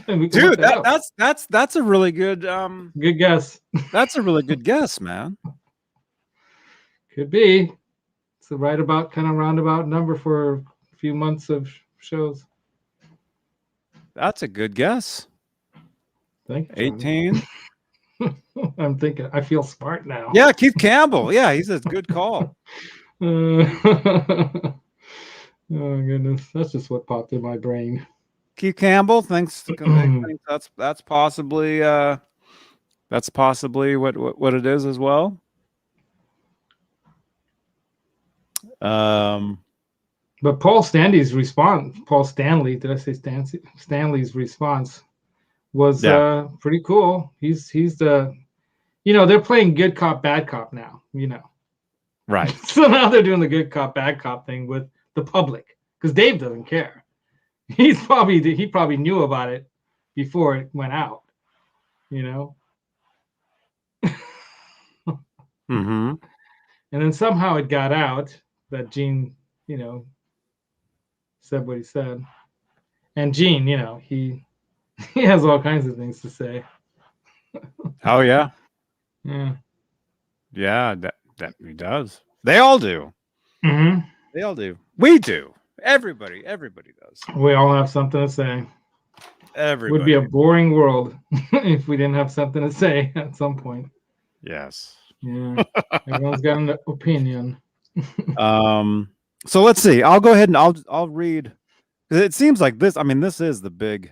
Dude, that's a really good good guess. That's a really good guess, man. Could be. It's a kind of roundabout number for a few months of shows. That's a good guess. Thank you. 18. I'm thinking. I feel smart now. Yeah, Keith Campbell. Yeah, he says good call. Oh goodness, that's just what popped in my brain. Keith Campbell thinks that's possibly what it is as well. But Paul Stanley's response. Did I say Stanley's response was pretty cool. He's the, they're playing good cop bad cop now. Right. So now they're doing the good cop bad cop thing with the public because Dave doesn't care. He probably knew about it before it went out. Mm-hmm. And then somehow it got out that Gene, said what he said. And Gene, he has all kinds of things to say. Oh yeah. Yeah. Yeah, that he does. They all do. Mm-hmm. They all do. We do. Everybody does. We all have something to say. Everybody. Would be a boring world if we didn't have something to say at some point. Yes. Yeah. Everyone's got an opinion. So let's see. I'll go ahead and I'll read. It seems like this. I mean, this is the big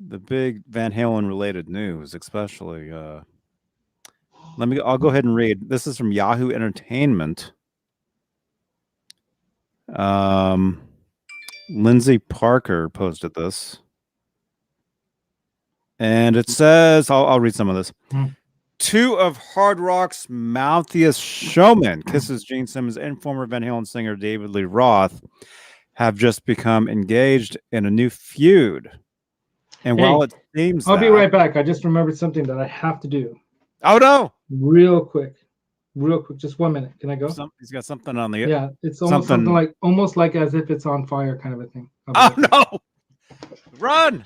Van Halen related news, especially. I'll go ahead and read. This is from Yahoo Entertainment. Lindsay Parker posted this, and it says, I'll read some of this. Two of hard rock's mouthiest showmen, Kiss's Gene Simmons and former Van Halen singer David Lee Roth, have just become engaged in a new feud. And while it seems I'll be right back. I just remembered something that I have to do. Oh no! Real quick, just 1 minute. Can I go? He's got something on the. Yeah, it's almost something almost like as if it's on fire, kind of a thing. Oh no! Run!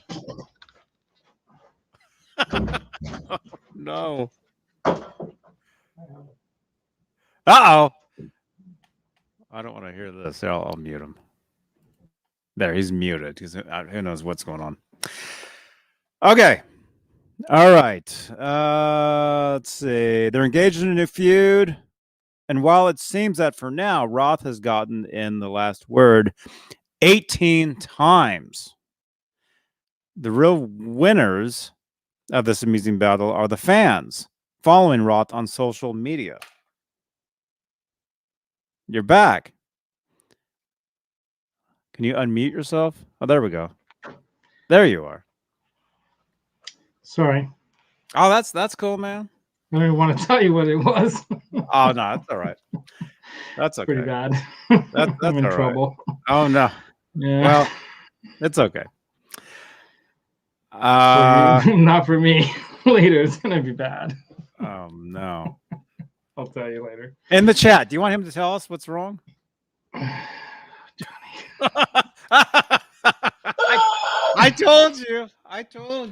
No. Uh-oh. I don't want to hear this. I'll mute him. There, he's muted. Who knows what's going on. Okay. All right. Let's see. They're engaged in a new feud. And while it seems that for now, Roth has gotten in the last word 18 times, the real winners of this amusing battle are the fans following Roth on social media. You're back. Can you unmute yourself? Oh, there we go. There you are. Sorry. Oh, that's cool, man. I don't even want to tell you what it was. Oh no, that's all right. That's okay. Pretty bad. That's I'm in all trouble. Right. Oh no. Yeah. Well, it's okay. Not for me. Later, it's gonna be bad. Oh no. I'll tell you later. In the chat, do you want him to tell us what's wrong? Johnny. I told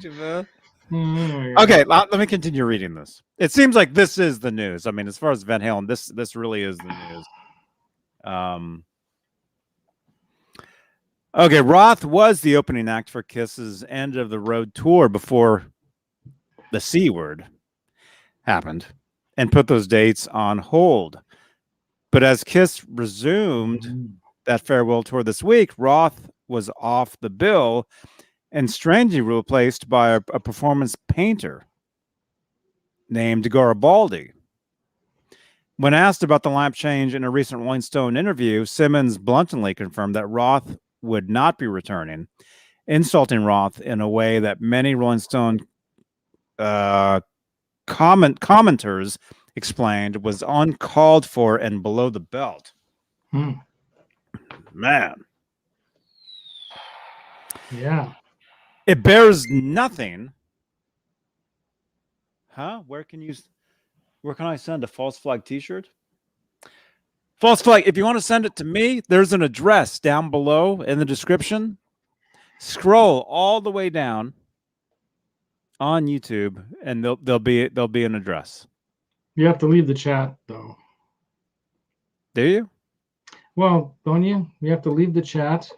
you, man. Okay, let me continue reading this. It seems like this is the news. I mean, as far as Van Halen, this really is the news. Okay, Roth was the opening act for Kiss's end of the road tour before the C word happened and put those dates on hold. But as Kiss resumed that farewell tour this week, Roth was off the bill and strangely replaced by a performance painter named Garibaldi. When asked about the lineup change in a recent Rolling Stone interview, Simmons bluntly confirmed that Roth would not be returning, insulting Roth in a way that many Rolling Stone commenters explained was uncalled for and below the belt. Man. Yeah. It bears nothing. Huh? Where can I send a false flag t-shirt? False flag. If you want to send it to me, there's an address down below in the description. Scroll all the way down on YouTube and there'll be an address. You have to leave the chat though. Do you? Well, don't you? You have to leave the chat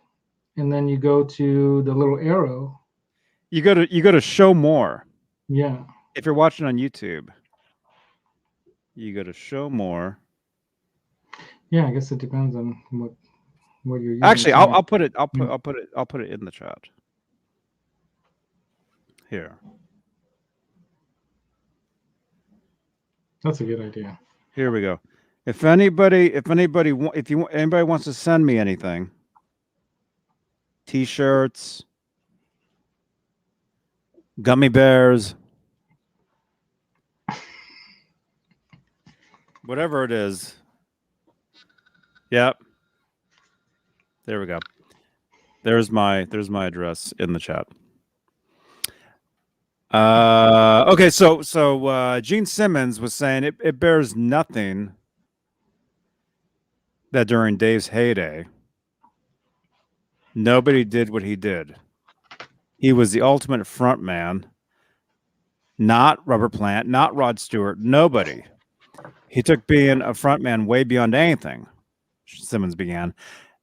and then you go to the little arrow. You go to show more. Yeah. If you're watching on YouTube, you go to show more. Yeah, I guess it depends on what you're using. Actually, I'll put it in the chat. Here. That's a good idea. Here we go. If anybody wants to send me anything, t-shirts, gummy bears, whatever it is. Yep. There we go. There's my address in the chat. Okay, so Gene Simmons was saying it bears nothing that during Dave's heyday, nobody did what he did. He was the ultimate frontman, not Robert Plant, not Rod Stewart, nobody. He took being a frontman way beyond anything, Simmons began.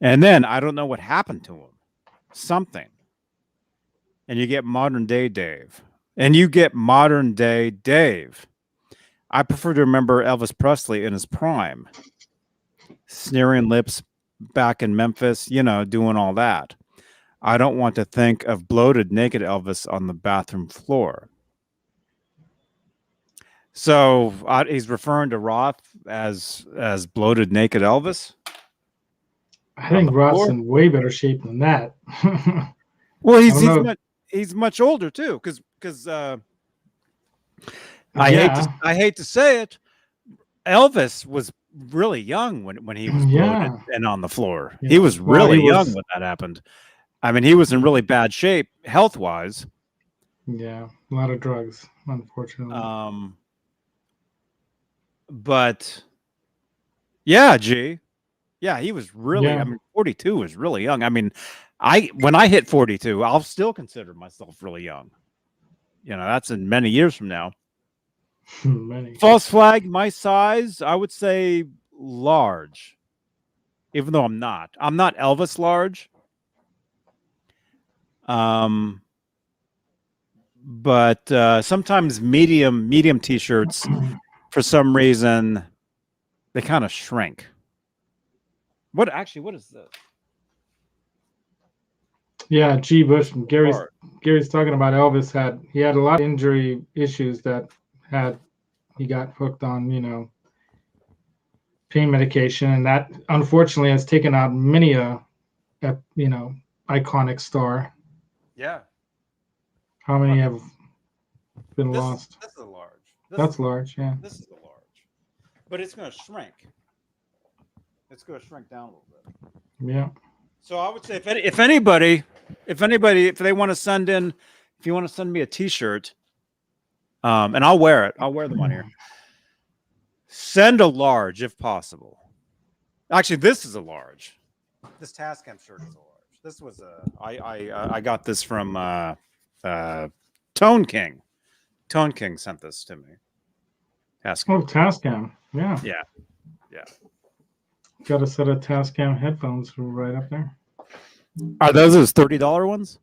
And then I don't know what happened to him. Something. And you get modern day Dave. And you get modern day Dave. I prefer to remember Elvis Presley in his prime. Sneering lips back in Memphis, doing all that. I don't want to think of bloated, naked Elvis on the bathroom floor. So he's referring to Roth as bloated, naked Elvis? I think Roth's in way better shape than that. Well, he's much older too, because I hate to say it, Elvis was really young when he was bloated and on the floor. Yeah. He was really young when that happened. I mean, he was in really bad shape health wise. Yeah, a lot of drugs, unfortunately. But yeah, G. Yeah, he was really. Yeah. I mean, 42 was really young. I mean, when I hit 42, I'll still consider myself really young. That's in many years from now. Many. False flag, my size, I would say large. Even though I'm not. I'm not Elvis large. But sometimes medium t-shirts, for some reason, they kind of shrink. What is this? Yeah, G. Bush. Gary's talking about Elvis he had a lot of injury issues that he got hooked on, pain medication, and that unfortunately has taken out many a iconic star. Yeah. How many have been lost? This is a large. That's large, yeah. This is a large. But it's going to shrink. It's going to shrink down a little bit. Yeah. So I would say if anybody, if they want to send in, if you want to send me a t-shirt, and I'll wear it. I'll wear the one here. Send a large if possible. Actually, this is a large. This Tascam shirt is a large. This was I got this from Tone King. Tone King sent this to me. Oh, Tascam. Yeah. Yeah. Got a set of Tascam headphones right up there. Are those $30 ones?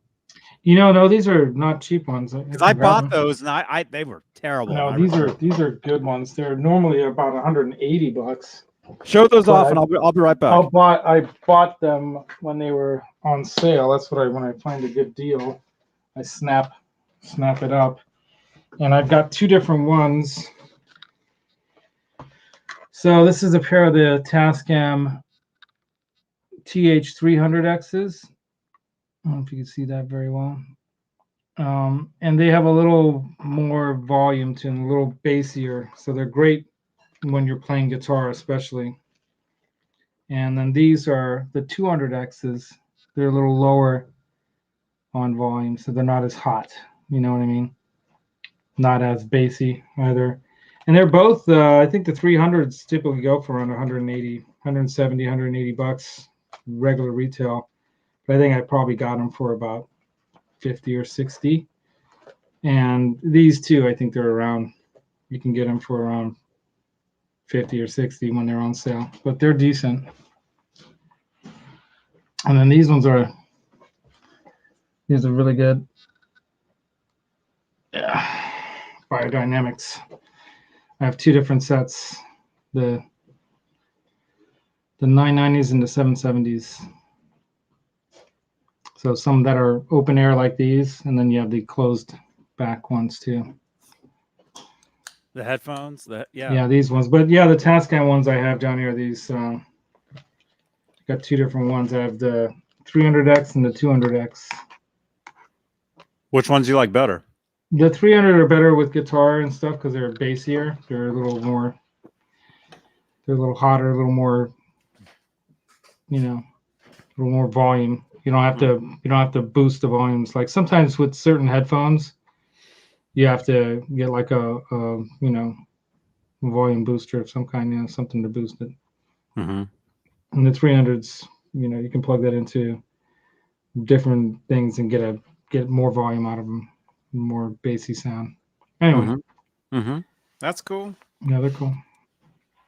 No, these are not cheap ones. Because I bought those and they were terrible. No, these are good ones. They're normally about $180. Show those off, and I'll be right back. I bought them when they were on sale. That's what when I find a good deal, I snap it up. And I've got two different ones. So this is a pair of the Tascam TH300Xs. I don't know if you can see that very well. And they have a little more volume to them, a little bassier. So they're great when you're playing guitar, especially. And then these are the 200Xs. They're a little lower on volume, so they're not as hot. You know what I mean? Not as bassy either. And they're both, I think the 300s typically go for around 180, 170, 180 bucks regular retail. But I think I probably got them for about 50 or 60. And these two, I think they're around, you can get them for around 50 or 60 when they're on sale, but they're decent. And then these are really good. Yeah. Biodynamics. I have two different sets, the 990s and the 770s. So some that are open air like these, and then you have the closed back ones too. The headphones, yeah, these ones. But yeah, the Tascam ones I have down here. These got two different ones. I have the 300X and the 200X. Which ones do you like better? The 300 are better with guitar and stuff because they're bassier. They're a little more. They're a little hotter, a little more. A little more volume. You don't have to boost the volumes. Like sometimes with certain headphones, you have to get like a volume booster of some kind, something to boost it. Mm-hmm. And the 300s, you can plug that into different things and get more volume out of them, more bassy sound. Anyway, That's cool. Yeah, they're cool.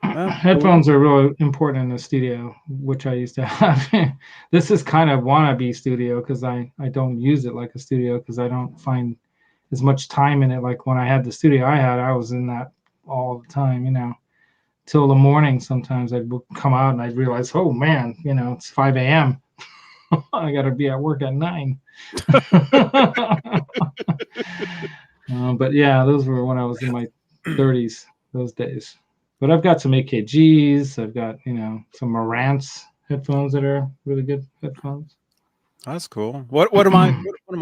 Headphones are really important in the studio, which I used to have. This is kind of wannabe studio because I don't use it like a studio because I don't find as much time in it. Like when I had the studio I was in that all the time, till the morning. Sometimes I'd come out and I'd realize, oh man, it's 5 a.m. I got to be at work at 9. But yeah, those were when I was in my 30s, those days. But I've got some AKGs. I've got, some Marantz headphones that are really good headphones. That's cool. What am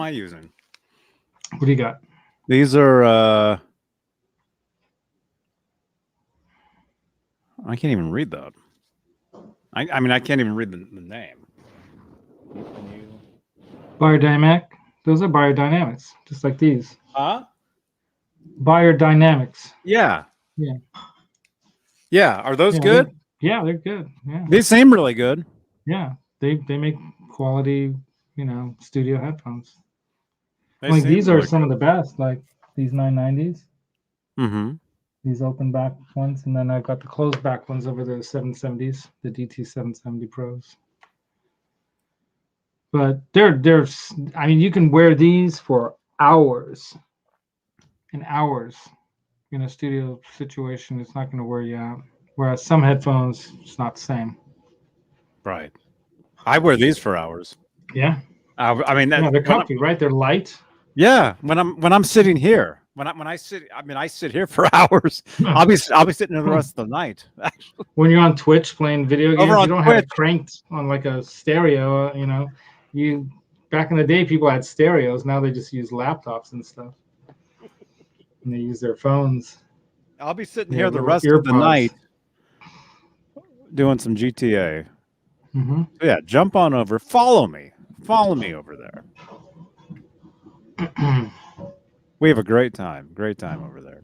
I using? What do you got? These are I can't even read that. I mean I can't even read the name. Biodynamic. Those are biodynamics, just like these. Huh? Biodynamics. Yeah. Yeah. Yeah. Are those good? They're good. Yeah. They seem really good. Yeah. They make quality, studio headphones. They these are really some good. of the best, like these 990s. Mm-hmm. These open back ones, and then I've got the closed back ones over the 770s, the DT 770 Pros. But they're I mean, you can wear these for hours and hours in a studio situation. It's not going to wear you out. Whereas some headphones, it's not the same. Right. I wear these for hours. Yeah. I mean, they're comfy, right? They're light. Yeah. When I'm sitting here, when I sit here for hours. I'll be sitting there the rest of the night. Actually. When you're on Twitch playing video games, you don't Twitch. have it cranked on like a stereo. You back in the day, people had stereos. Now they just use laptops and stuff, and they use their phones. I'll be sitting here the rest of the night doing some GTA. Mm-hmm. So yeah, jump on over. Follow me over there. We have a great time over there.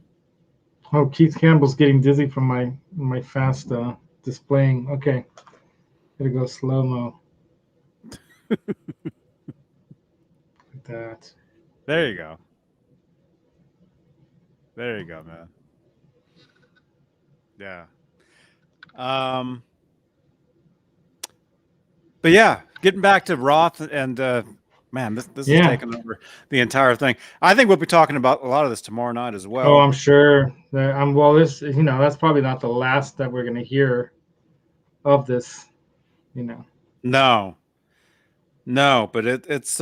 Oh, Keith Campbell's getting dizzy from my fast displaying. Okay, gotta go slow mo. Like that. There you go. There you go, man. Yeah. But yeah, getting back to Roth and man, this is taking over the entire thing. I think we'll be talking about a lot of this tomorrow night as well. Oh, I'm sure. Well, this, that's probably not the last that we're going to hear of this. No, but it's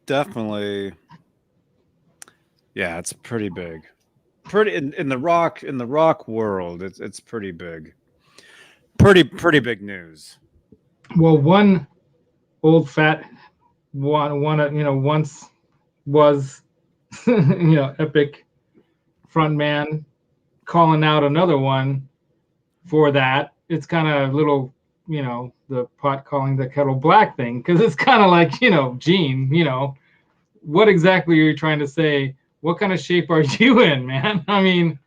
definitely, yeah, it's pretty big. Pretty in the rock world, it's pretty big. Pretty big news. Well, one old fat one once was epic frontman calling out another one for that. It's kind of a little, the pot calling the kettle black thing, because it's kind of like, Gene, what exactly are you trying to say? What kind of shape are you in, man? I mean,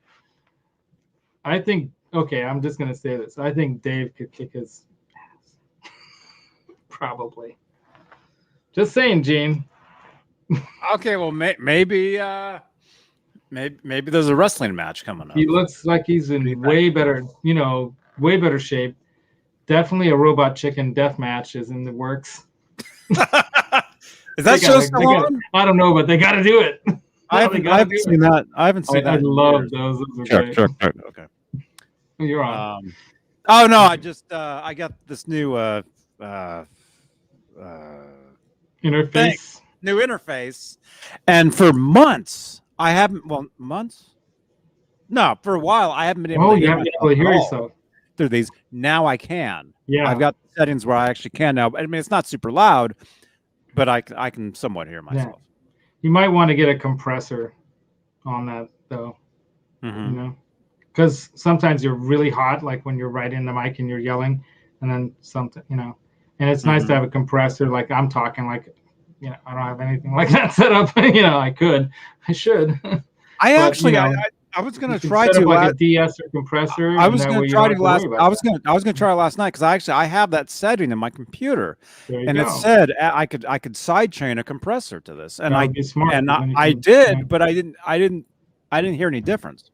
I think, okay, I'm just going to say this. I think Dave could kick his ass. Probably. Just saying, Gene. Okay, well, maybe there's a wrestling match coming up. He looks like he's in way better shape. Definitely a robot chicken death match is in the works. Is that show still on? I don't know, but they got to do it. I haven't seen that. I haven't seen that. I love those. Those are great. Sure. Okay. You're on. Oh no, I just I got this new interface. New interface, and for months I haven't. Well, months? No, for a while I haven't been able. You haven't been able to hear yourself through these. Now I can. Yeah, I've got settings where I actually can now. I mean, it's not super loud, but I can somewhat hear myself. Yeah. You might want to get a compressor on that though. Because sometimes you're really hot, like when you're right in the mic and you're yelling, and then something, and it's nice to have a compressor. Like I'm talking, like, I don't have anything like that set up. I should. I was going to try to like a de-esser compressor. I was going to try to last. I was going to try last night because I have that setting in my computer, and it said I could sidechain a compressor to this, and I did, but I didn't hear any difference.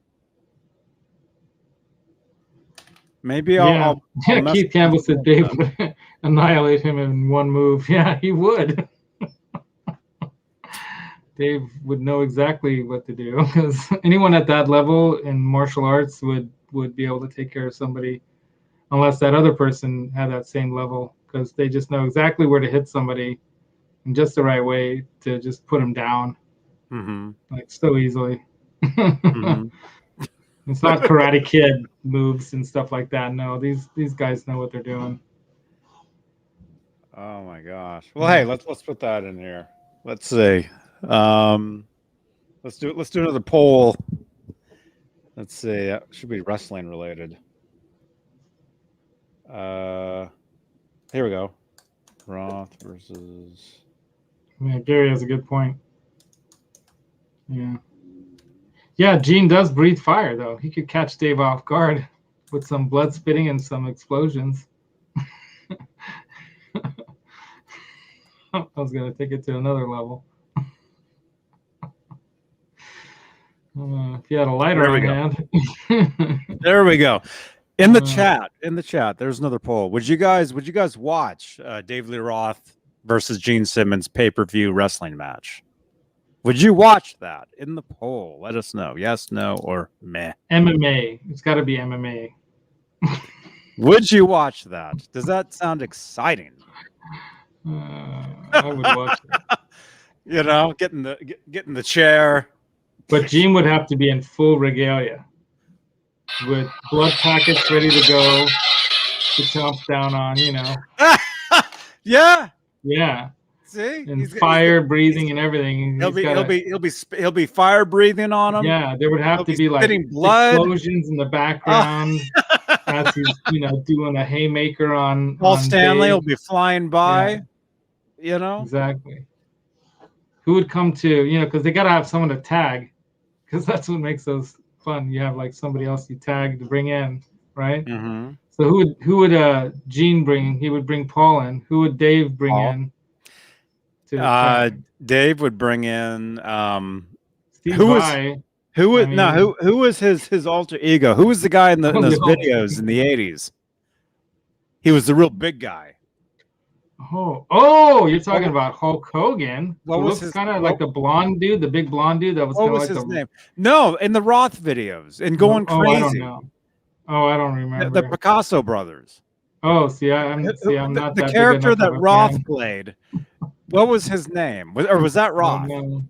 Maybe I'll Keith Campbell said Dave would annihilate him in one move. Yeah, he would. Dave would know exactly what to do, because anyone at that level in martial arts would be able to take care of somebody, unless that other person had that same level, because they just know exactly where to hit somebody in just the right way to just put them down, like so easily. It's not Karate Kid moves and stuff like that. No, these guys know what they're doing. Oh my gosh! Well, hey, let's put that in here. Let's see. Let's do another poll. Let's see. Should be wrestling related. Here we go. Roth versus. Yeah, Gary has a good point. Yeah, Gene does breathe fire, though. He could catch Dave off guard with some blood spitting and some explosions. I was going to take it to another level. If you had a lighter on hand. There we go. In the chat, there's another poll. Would you guys watch Dave Lee Roth versus Gene Simmons pay-per-view wrestling match? Would you watch that? In the poll, let us know. Yes, no, or meh. MMA. It's got to be MMA. Would you watch that? Does that sound exciting? I would watch it. Get in the chair. But Gene would have to be in full regalia, with blood packets ready to go to chomp down on. Yeah. Yeah. See, and fire breathing and everything. He'll be fire breathing on him. Yeah, there would have to be like blood explosions in the background as he's doing a haymaker on. Paul Stanley will be flying by. Exactly. Who would come to because they gotta have someone to tag, because that's what makes those fun. You have like somebody else you tag to bring in, right? Mm-hmm. So who would Gene bring? He would bring Paul in. Who would Dave bring in to attack. Dave would bring in Steve who was Vai. who was I no mean- who was his alter ego? Who was the guy in those no. videos in the 80s? He was the real big guy. Oh, you're talking about Hulk Hogan. What Who was looks his- kind of what- like the blonde dude, the big blonde dude that was What kind of was like his the name? No, in the Roth videos and going Oh, I don't crazy. know. Oh, I don't The remember. Picasso brothers. Oh, I'm not The that character big enough that of a Roth fan. played. What was his name? Or was that Roth? No,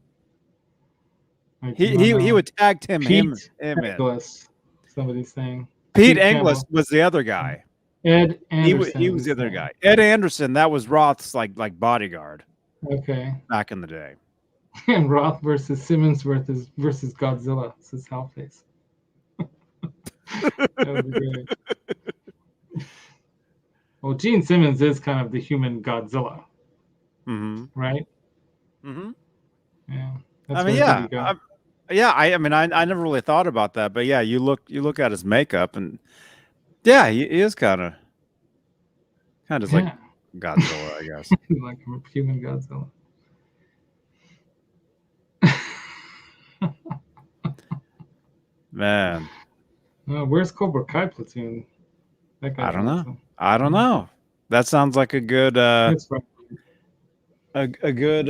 I do He not know. would tag him Pete in. Inglis, somebody's saying. Pete Campbell. Inglis was the other guy. Ed Anderson. He was the other guy. Ed Anderson, that was Roth's like bodyguard Okay. back in the day. And Roth versus Simmons versus Godzilla. This is Hellface. That would be great. Well, Gene Simmons is kind of the human Godzilla, right? Mm-hmm. Yeah. I mean, yeah. I mean, I never really thought about that, but yeah, you look at his makeup, and yeah, he is kind of like Godzilla, I guess. Like a human Godzilla. Man, where's Cobra Kai platoon? That I don't know. awesome. I don't know. That sounds like a good That's right. a good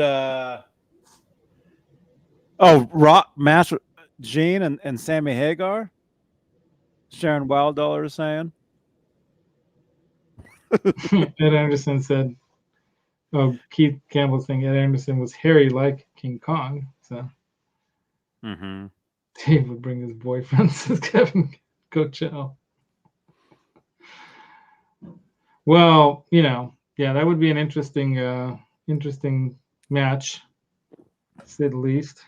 match with Gene and Sammy Hagar. Sharon Wilddollar is saying. Ed Anderson said, "Oh, Keith Campbell saying Ed Anderson was hairy like King Kong." So Dave would bring his boyfriend, says Kevin Coachell. Well, yeah, that would be an interesting match, to say the least.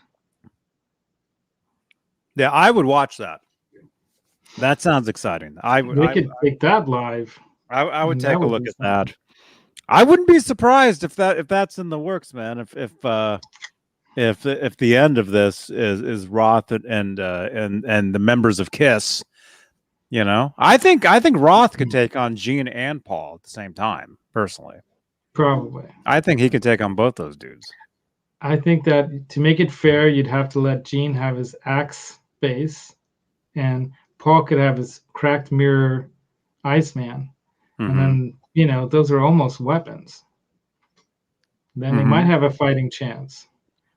Yeah, I would watch that. That sounds exciting. They could take that live. I would take a look at that. I wouldn't be surprised if that's in the works, man. If the end of this is Roth and the members of Kiss, I think Roth could take on Gene and Paul at the same time. Personally, probably. I think he could take on both those dudes. I think that to make it fair, you'd have to let Gene have his axe base, and Paul could have his cracked mirror Iceman. And then, those are almost weapons. Then they might have a fighting chance.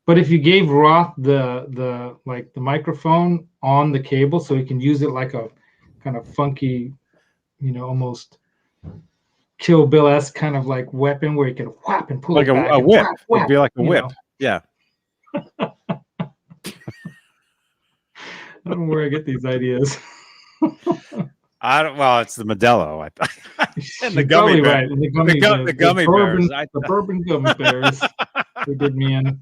But if you gave Roth the microphone on the cable so he can use it like a kind of funky, almost Kill Bill-esque kind of like weapon where he can whap and pull like it back a whip. Whap, It'd be like a whip. Yeah. I don't know where I get these ideas. Well, it's the Modelo. And the You're gummy bears. right. The gummy bourbon, bears. The bourbon gummy bears. They did me in.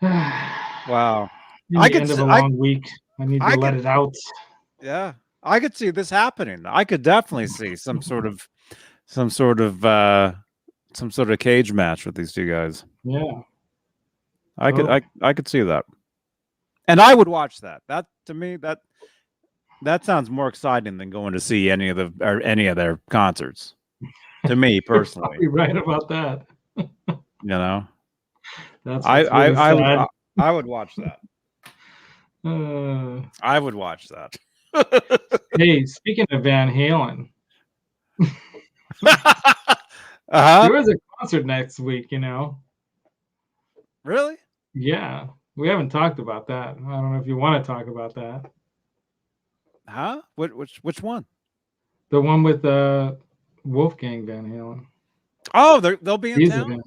Wow. I could end of a long week. I need to let it out. Yeah. I could see this happening. I could definitely see some sort of cage match with these two guys. Yeah. I could see that. And I would watch that. That to me that sounds more exciting than going to see any of their concerts. To me personally. You're right about that. That's I would watch that. I would watch that. Hey, speaking of Van Halen, there is a concert next week. Really? Yeah, we haven't talked about that. I don't know if you want to talk about that. Huh? Which one? The one with Wolfgang Van Halen. Oh, they'll be in town.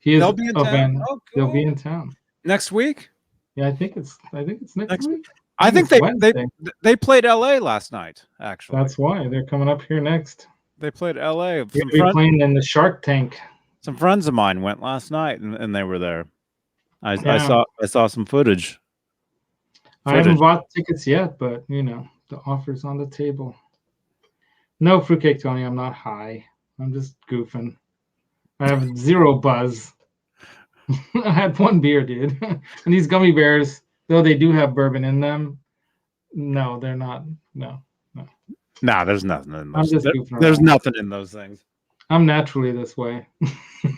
They'll be in town. Oh, cool. They'll be in town next week. Yeah, I think it's next week. I think they played LA last night. Actually, that's why they're coming up here next. They played LA. They're playing in the Shark Tank. Some friends of mine went last night, and they were there. I saw some footage. I haven't bought tickets yet, but the offer's on the table. No, Fruitcake Tony, I'm not high. I'm just goofing. I have zero buzz. I had one beer, dude. And these gummy bears, though they do have bourbon in them, no, they're not. No. Nah, there's nothing in those. I'm just goofing around. There's nothing in those things. I'm naturally this way.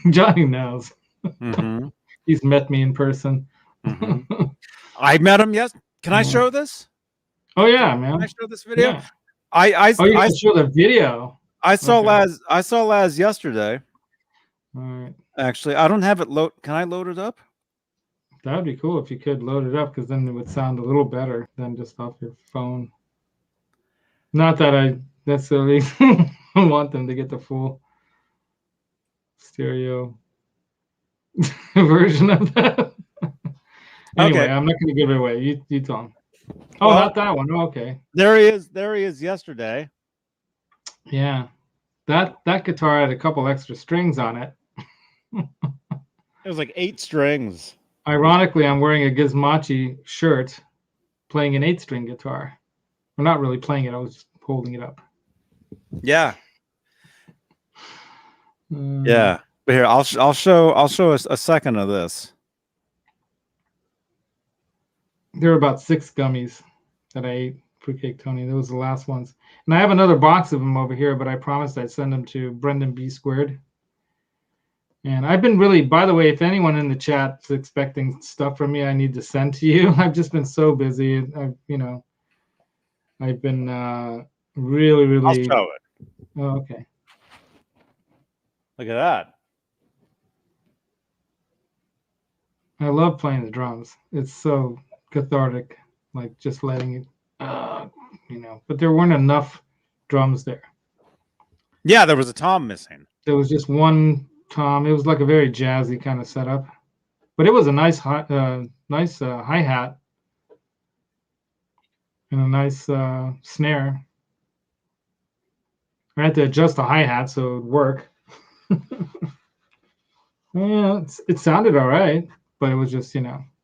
Johnny knows. Mm-hmm. He's met me in person. Mm-hmm. I met him. Yes. Can I show this? Oh yeah, Can I man. show this video? Yeah. Oh, you're gonna show the video. I saw Okay. Laz yesterday. All right. Actually, I don't have it load. Can I load it up? That would be cool if you could load it up, because then it would sound a little better than just off your phone. Not that I necessarily want them to get the full stereo version of that. Anyway, Okay. I'm not going to give it away. You tell them. Oh, Well, not that one. Oh, okay. There he is. There he is yesterday. Yeah. That guitar had a couple extra strings on it. It was like 8 strings. Ironically, I'm wearing a Gizmochi shirt playing an 8-string guitar. We're not really playing it. I was just holding it up. Yeah. Yeah. But here, I'll show us a second of this. There were about 6 gummies that I ate, Fruitcake Tony. Those were the last ones. And I have another box of them over here, but I promised I'd send them to Brendan B Squared. And I've been really, by the way, if anyone in the chat is expecting stuff from me I need to send to you, I've just been so busy. I've been really. I'll show it. Oh, okay. Look at that. I love playing the drums. It's so cathartic, like just letting it, but there weren't enough drums there. Yeah, there was a tom missing. There was just one tom. It was like a very jazzy kind of setup, but it was a nice hi-hat and a nice snare. I had to adjust the hi-hat so it would work. Yeah, it sounded all right, but it was just,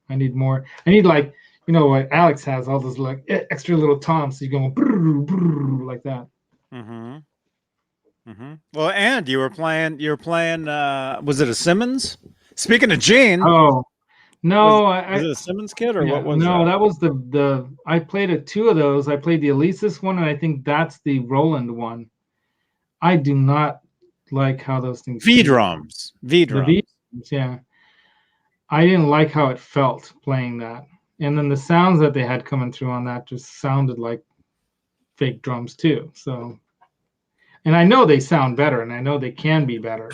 I need more. I need, like, what Alex has, all those like extra little toms, so you go brrr, brrr, like that. Mm-hmm. Mm-hmm. Well, and you were playing. Was it a Simmons? Speaking of Gene. Oh no, was it a Simmons kit or what was no? that? That was the. I played 2 of those. I played the Alesis one, and I think that's the Roland one. I do not like how those things. V drums. Yeah. I didn't like how it felt playing that. And then the sounds that they had coming through on that just sounded like fake drums too. So, and I know they sound better, and I know they can be better.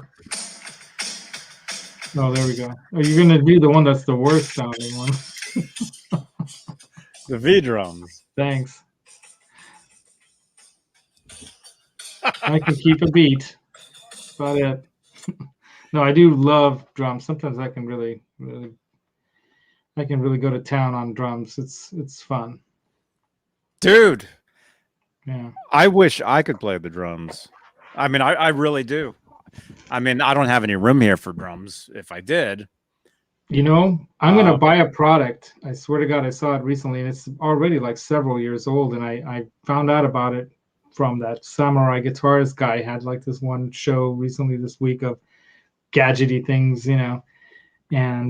Oh, there we go. Are you going to do the one that's the worst sounding one? The V drums. Thanks. I can keep a beat. That's about it. No, I do love drums. Sometimes I can really go to town on drums. It's fun. Dude. Yeah. I wish I could play the drums. I mean, I really do. I mean, I don't have any room here for drums. If I did. I'm going to buy a product. I swear to God, I saw it recently, and it's already like several years old, and I found out about it from that Samurai Guitarist guy. Had like this one show recently this week of gadgety things, and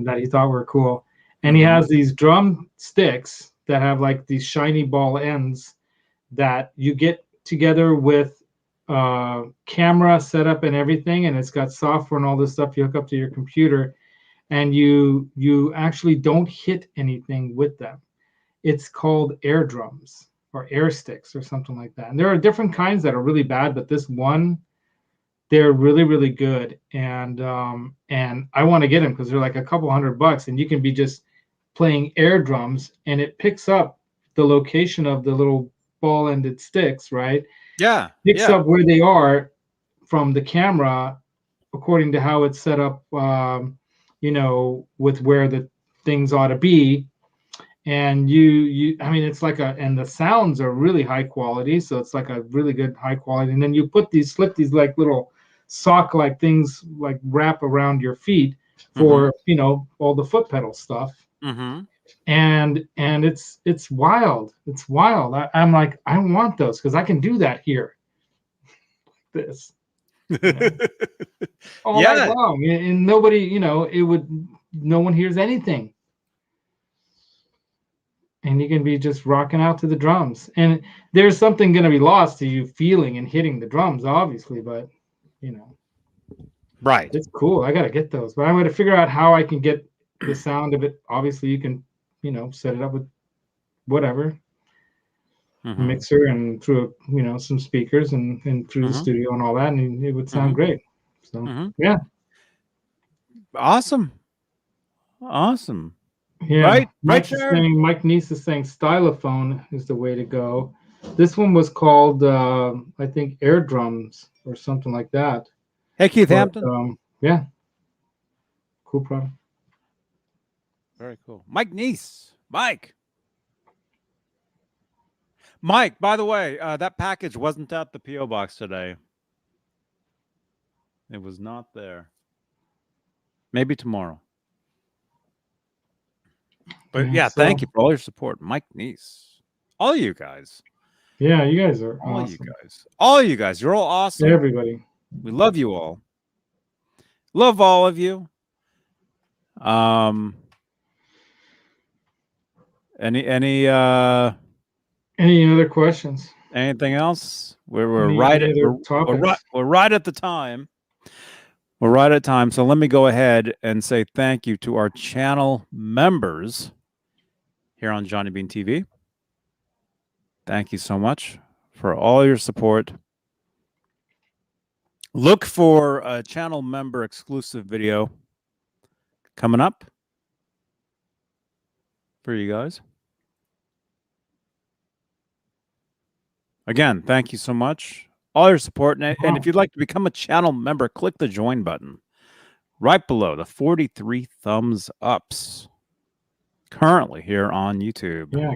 that he thought were cool. And he has these drum sticks that have like these shiny ball ends that you get together with camera setup and everything, and it's got software and all this stuff you hook up to your computer, and you actually don't hit anything with them. It's called air drums or air sticks or something like that. And there are different kinds that are really bad, but this one, they're really good, and I want to get them because they're like a couple $100, and you can be just playing air drums, and it picks up the location of the little ball-ended sticks, right? Yeah. Picks up where they are from the camera according to how it's set up, with where the things ought to be. And I mean, it's like and the sounds are really high quality, so it's like a really good high quality. And then you slip these like little sock like things like wrap around your feet for all the foot pedal stuff. And it's wild. It's wild. I'm like, I want those because I can do that here. This all night long, and nobody, no one hears anything. And you can be just rocking out to the drums. And there's something going to be lost to you feeling and hitting the drums, obviously, but, Right. It's cool. I got to get those, but I'm going to figure out how I can get the sound of it. Obviously, you can, set it up with whatever mixer and through, some speakers and through the studio and all that, and it would sound great. So, yeah. Awesome. Yeah. Right, Jared? Mike Neese is saying stylophone is the way to go. This one was called, I think, air drums or something like that. Hey, Keith But, Hampton. yeah. Cool product. Very cool. Mike Neese. Mike, by the way, that package wasn't at the P.O. box today. It was not there. Maybe tomorrow. But yeah, thank you for all your support. Mike Neese. All you guys. Yeah, you guys are all awesome. All you guys. You're all awesome. Everybody. We love you all. Love all of you. Any other questions? Anything else? We're right at the time. We're right at time. So let me go ahead and say thank you to our channel members here on Johnny Beane TV. Thank you so much for all your support. Look for a channel member exclusive video coming up for you guys. Again, thank you so much. All your support. And if you'd like to become a channel member, click the join button right below the 43 thumbs ups currently here on YouTube. Yeah,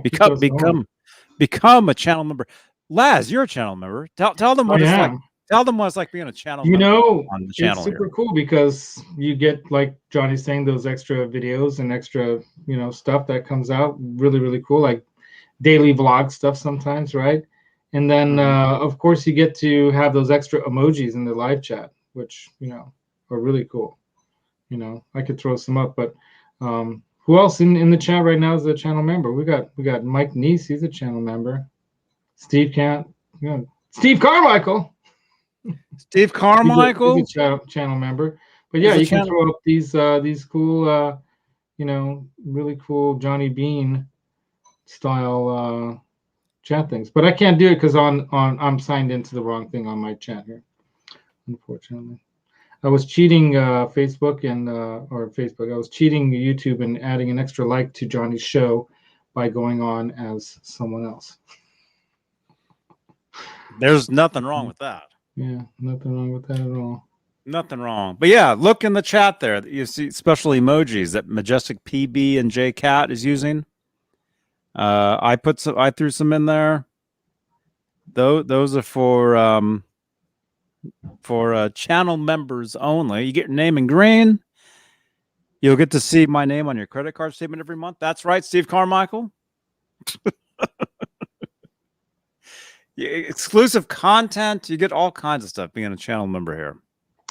become a channel member. Laz, you're a channel member. Tell them what it's like. Tell them what it's like being a channel member on the channel. It's super cool because you get, like Johnny's saying, those extra videos and extra, stuff that comes out. Really, really cool. Like daily vlog stuff sometimes, right? And then, of course, you get to have those extra emojis in the live chat, which, are really cool. I could throw some up, but who else in the chat right now is a channel member? We got Mike Neese. He's a channel member. Steve Carmichael. Steve Carmichael. He's a channel member. But yeah, you can throw up these cool, really cool Johnny Beane style chat things. But I can't do it because I'm signed into the wrong thing on my chat here, unfortunately. I was cheating Facebook I was cheating YouTube and adding an extra like to Johnny's show by going on as someone else. There's nothing wrong with that. Yeah, nothing wrong with that at all. Nothing wrong. But yeah, look in the chat there. You see special emojis that Majestic PB and J Cat is using. I threw some in there. Those are for channel members only. You get your name in green. You'll get to see my name on your credit card statement every month. That's right, Steve Carmichael. Exclusive content. You get all kinds of stuff being a channel member here.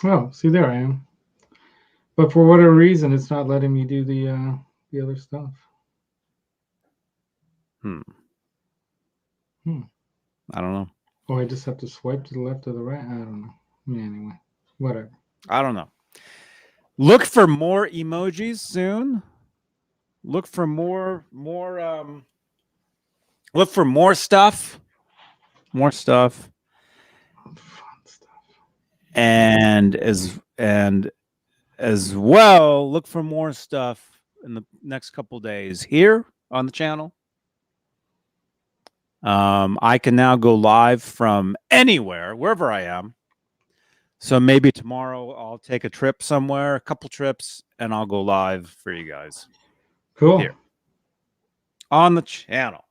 Oh, see, there I am. But for whatever reason, it's not letting me do the other stuff. I don't know. Oh, I just have to swipe to the left or the right? I don't know. Anyway, whatever. I don't know. Look for more emojis soon. Look for more look for more stuff. More stuff. Fun stuff. And as well, look for more stuff in the next couple days here on the channel. I can now go live from anywhere, wherever I am. So maybe tomorrow I'll take a trip somewhere, a couple trips, and I'll go live for you guys. Cool. Here on the channel.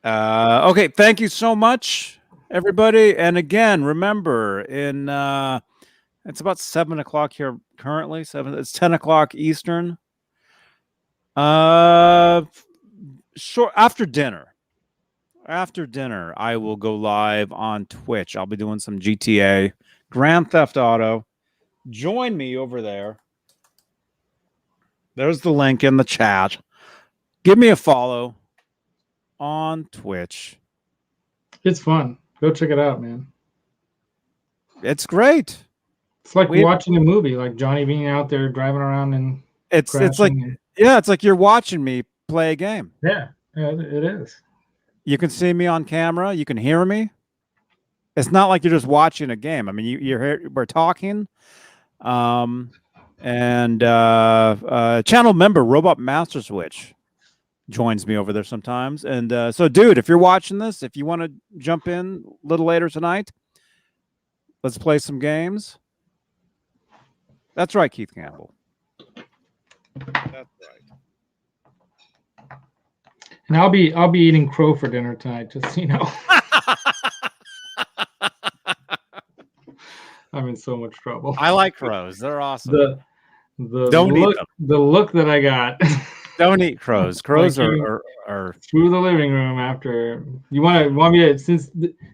Okay, thank you so much, everybody. And again, remember, it's about 7 o'clock here currently. It's 10 o'clock Eastern. Short after dinner. After dinner, I will go live on Twitch. I'll be doing some GTA, Grand Theft Auto. Join me over there. There's the link in the chat. Give me a follow on Twitch. It's fun. Go check it out, man. It's great. It's like watching a movie, like Johnny being out there driving around and it's like it's like you're watching me play a game. Yeah, it is. You can see me on camera. You can hear me. It's not like you're just watching a game. I mean, you're here. We're talking. And channel member Robot Master Switch joins me over there sometimes. And so, dude, if you're watching this, if you want to jump in a little later tonight, let's play some games. That's right, Keith Campbell. That's right. And I'll be eating crow for dinner tonight, just so you know. I'm in so much trouble. I like crows. They're awesome. Don't eat them. The look that I got. Don't eat crows. Crows are through the living room after. You want me to, since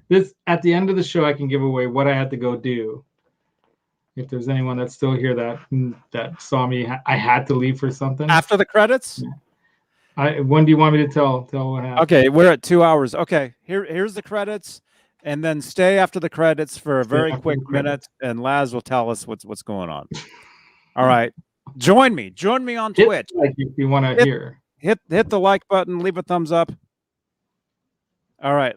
this at the end of the show, I can give away what I had to go do. If there's anyone that's still here that saw me, I had to leave for something. After the credits? When do you want me to tell what happened? Okay, we're at 2 hours. Okay, here's the credits, and then stay after the credits for a very quick minute, and Laz will tell us what's going on. All right, join me on Twitch. Like if you want to hear, hit the like button, leave a thumbs up. All right,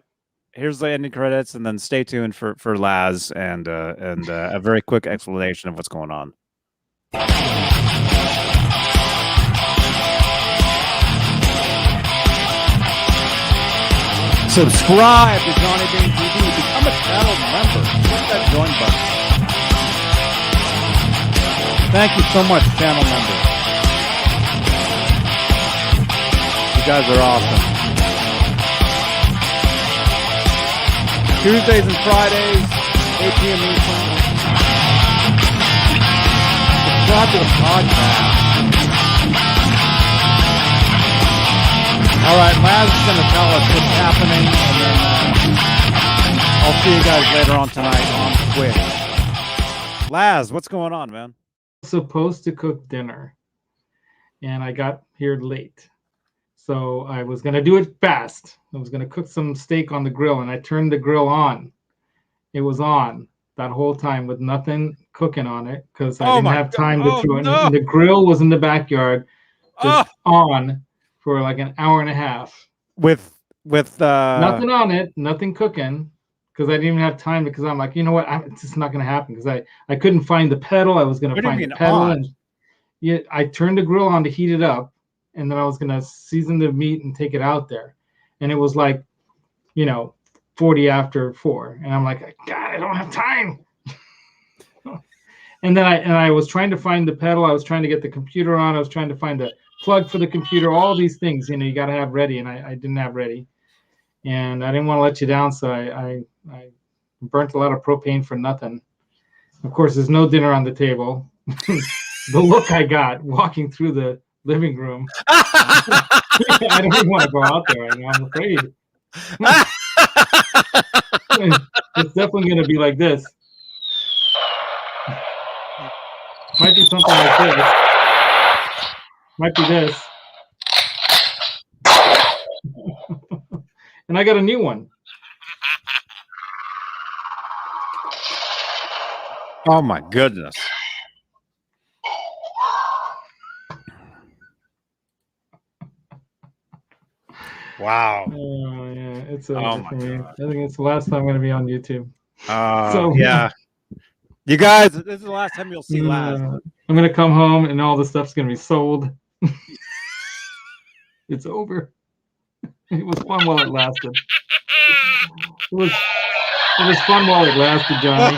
here's the ending credits, and then stay tuned for Laz and a very quick explanation of what's going on. Subscribe to Johnny Beane TV. Become a channel member. Hit that join button. Thank you so much, channel members. You guys are awesome. Tuesdays and Fridays, 8 p.m. Eastern. Subscribe to the podcast. All right, Laz is going to tell us what's happening, and then I'll see you guys later on tonight on Twitch. Laz, what's going on, man? Supposed to cook dinner, and I got here late, so I was going to do it fast. I was going to cook some steak on the grill, and I turned the grill on. It was on that whole time with nothing cooking on it because I didn't have time to throw it. And the grill was in the backyard, just on for like an hour and a half with nothing on it, nothing cooking, because I didn't even have time, because I'm like, you know what, it's just not going to happen, because I couldn't find the pedal. I was going to find the pedal, and I turned the grill on to heat it up, and then I was going to season the meat and take it out there, and it was like 40 after 4, and I'm like, God, I don't have time. And then I was trying to find the pedal. I was trying to get the computer on. I was trying to find the plug for the computer. All these things, you got to have ready, and I didn't have ready, and I didn't want to let you down, so I burnt a lot of propane for nothing. Of course, there's no dinner on the table. The look I got walking through the living room. I don't even want to go out there right now. I'm afraid. It's definitely going to be like this. Might be something like this. Might be this. And I got a new one. Oh my goodness. Wow. Yeah, it's over for me. I think it's the last time I'm going to be on YouTube. So yeah. You guys, this is the last time you'll see Laz. I'm going to come home and all the stuff's going to be sold. It's over. It was fun while it lasted. It was fun while it lasted, Johnny.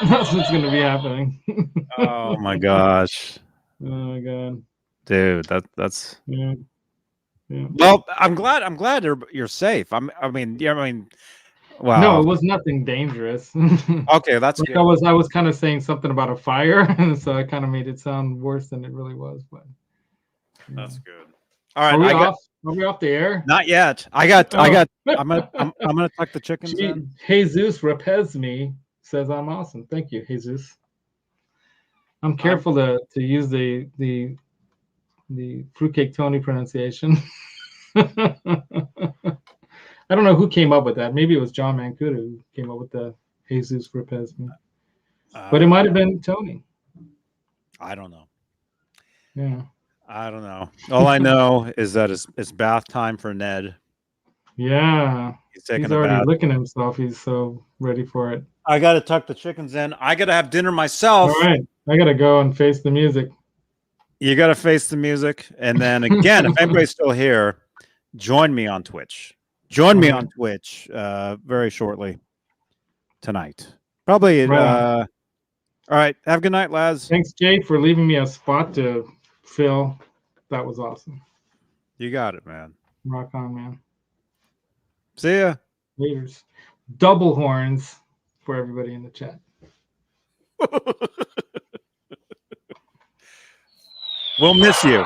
That's what's going to be happening. Oh my gosh. Oh my God. Dude, that's yeah. Well, I'm glad you're safe. I mean, wow. No, it was nothing dangerous. Okay, that's good. I was kind of saying something about a fire, and so I kind of made it sound worse than it really was. But that's good. All right, are we off the air? Not yet. I'm gonna tuck the chickens in. Jesus Rapez me says I'm awesome. Thank you, Jesus. I'm careful to use the Fruitcake Tony pronunciation. I don't know who came up with that. Maybe it was John Mancuda who came up with the Jesus Repes me. But it might have been Tony. I don't know. Yeah. I don't know. All I know is that it's bath time for Ned. Yeah. He's taking He's a already bath. licking himself. He's so ready for it. I got to tuck the chickens in. I got to have dinner myself. All right. I got to go and face the music. You got to face the music. And then again, if anybody's still here, join me on Twitch. Join me on Twitch very shortly tonight. Probably. Right. All right. Have a good night, lads. Thanks, Jake, for leaving me a spot to fill. That was awesome. You got it, man. Rock on, man. See ya. Laters. Double horns for everybody in the chat. We'll miss you.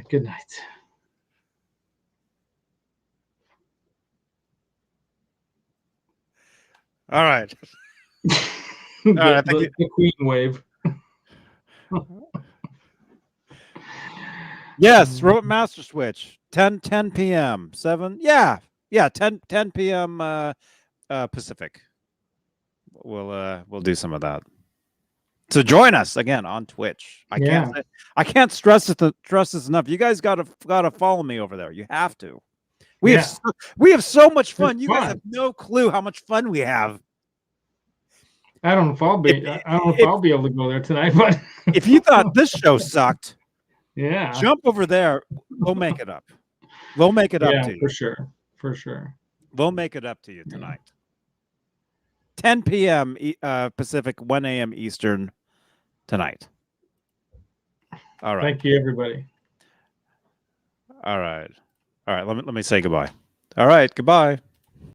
Good night. All right. The Queen wave. Yes, Robot Master Switch. 10 p.m. 7. Yeah, 10 p.m. Pacific. We'll do some of that. So join us again on Twitch. I can't stress this enough. You guys gotta follow me over there. You have to. We have so much fun. You guys have no clue how much fun we have. I don't know if I'll be able to go there tonight, but if you thought this show sucked, jump over there. We'll make it up. We'll make it up to you. For sure. We'll make it up to you tonight. 10 p.m. Pacific, 1 a.m. Eastern tonight. All right. Thank you, everybody. All right. Let me say goodbye. All right. Goodbye.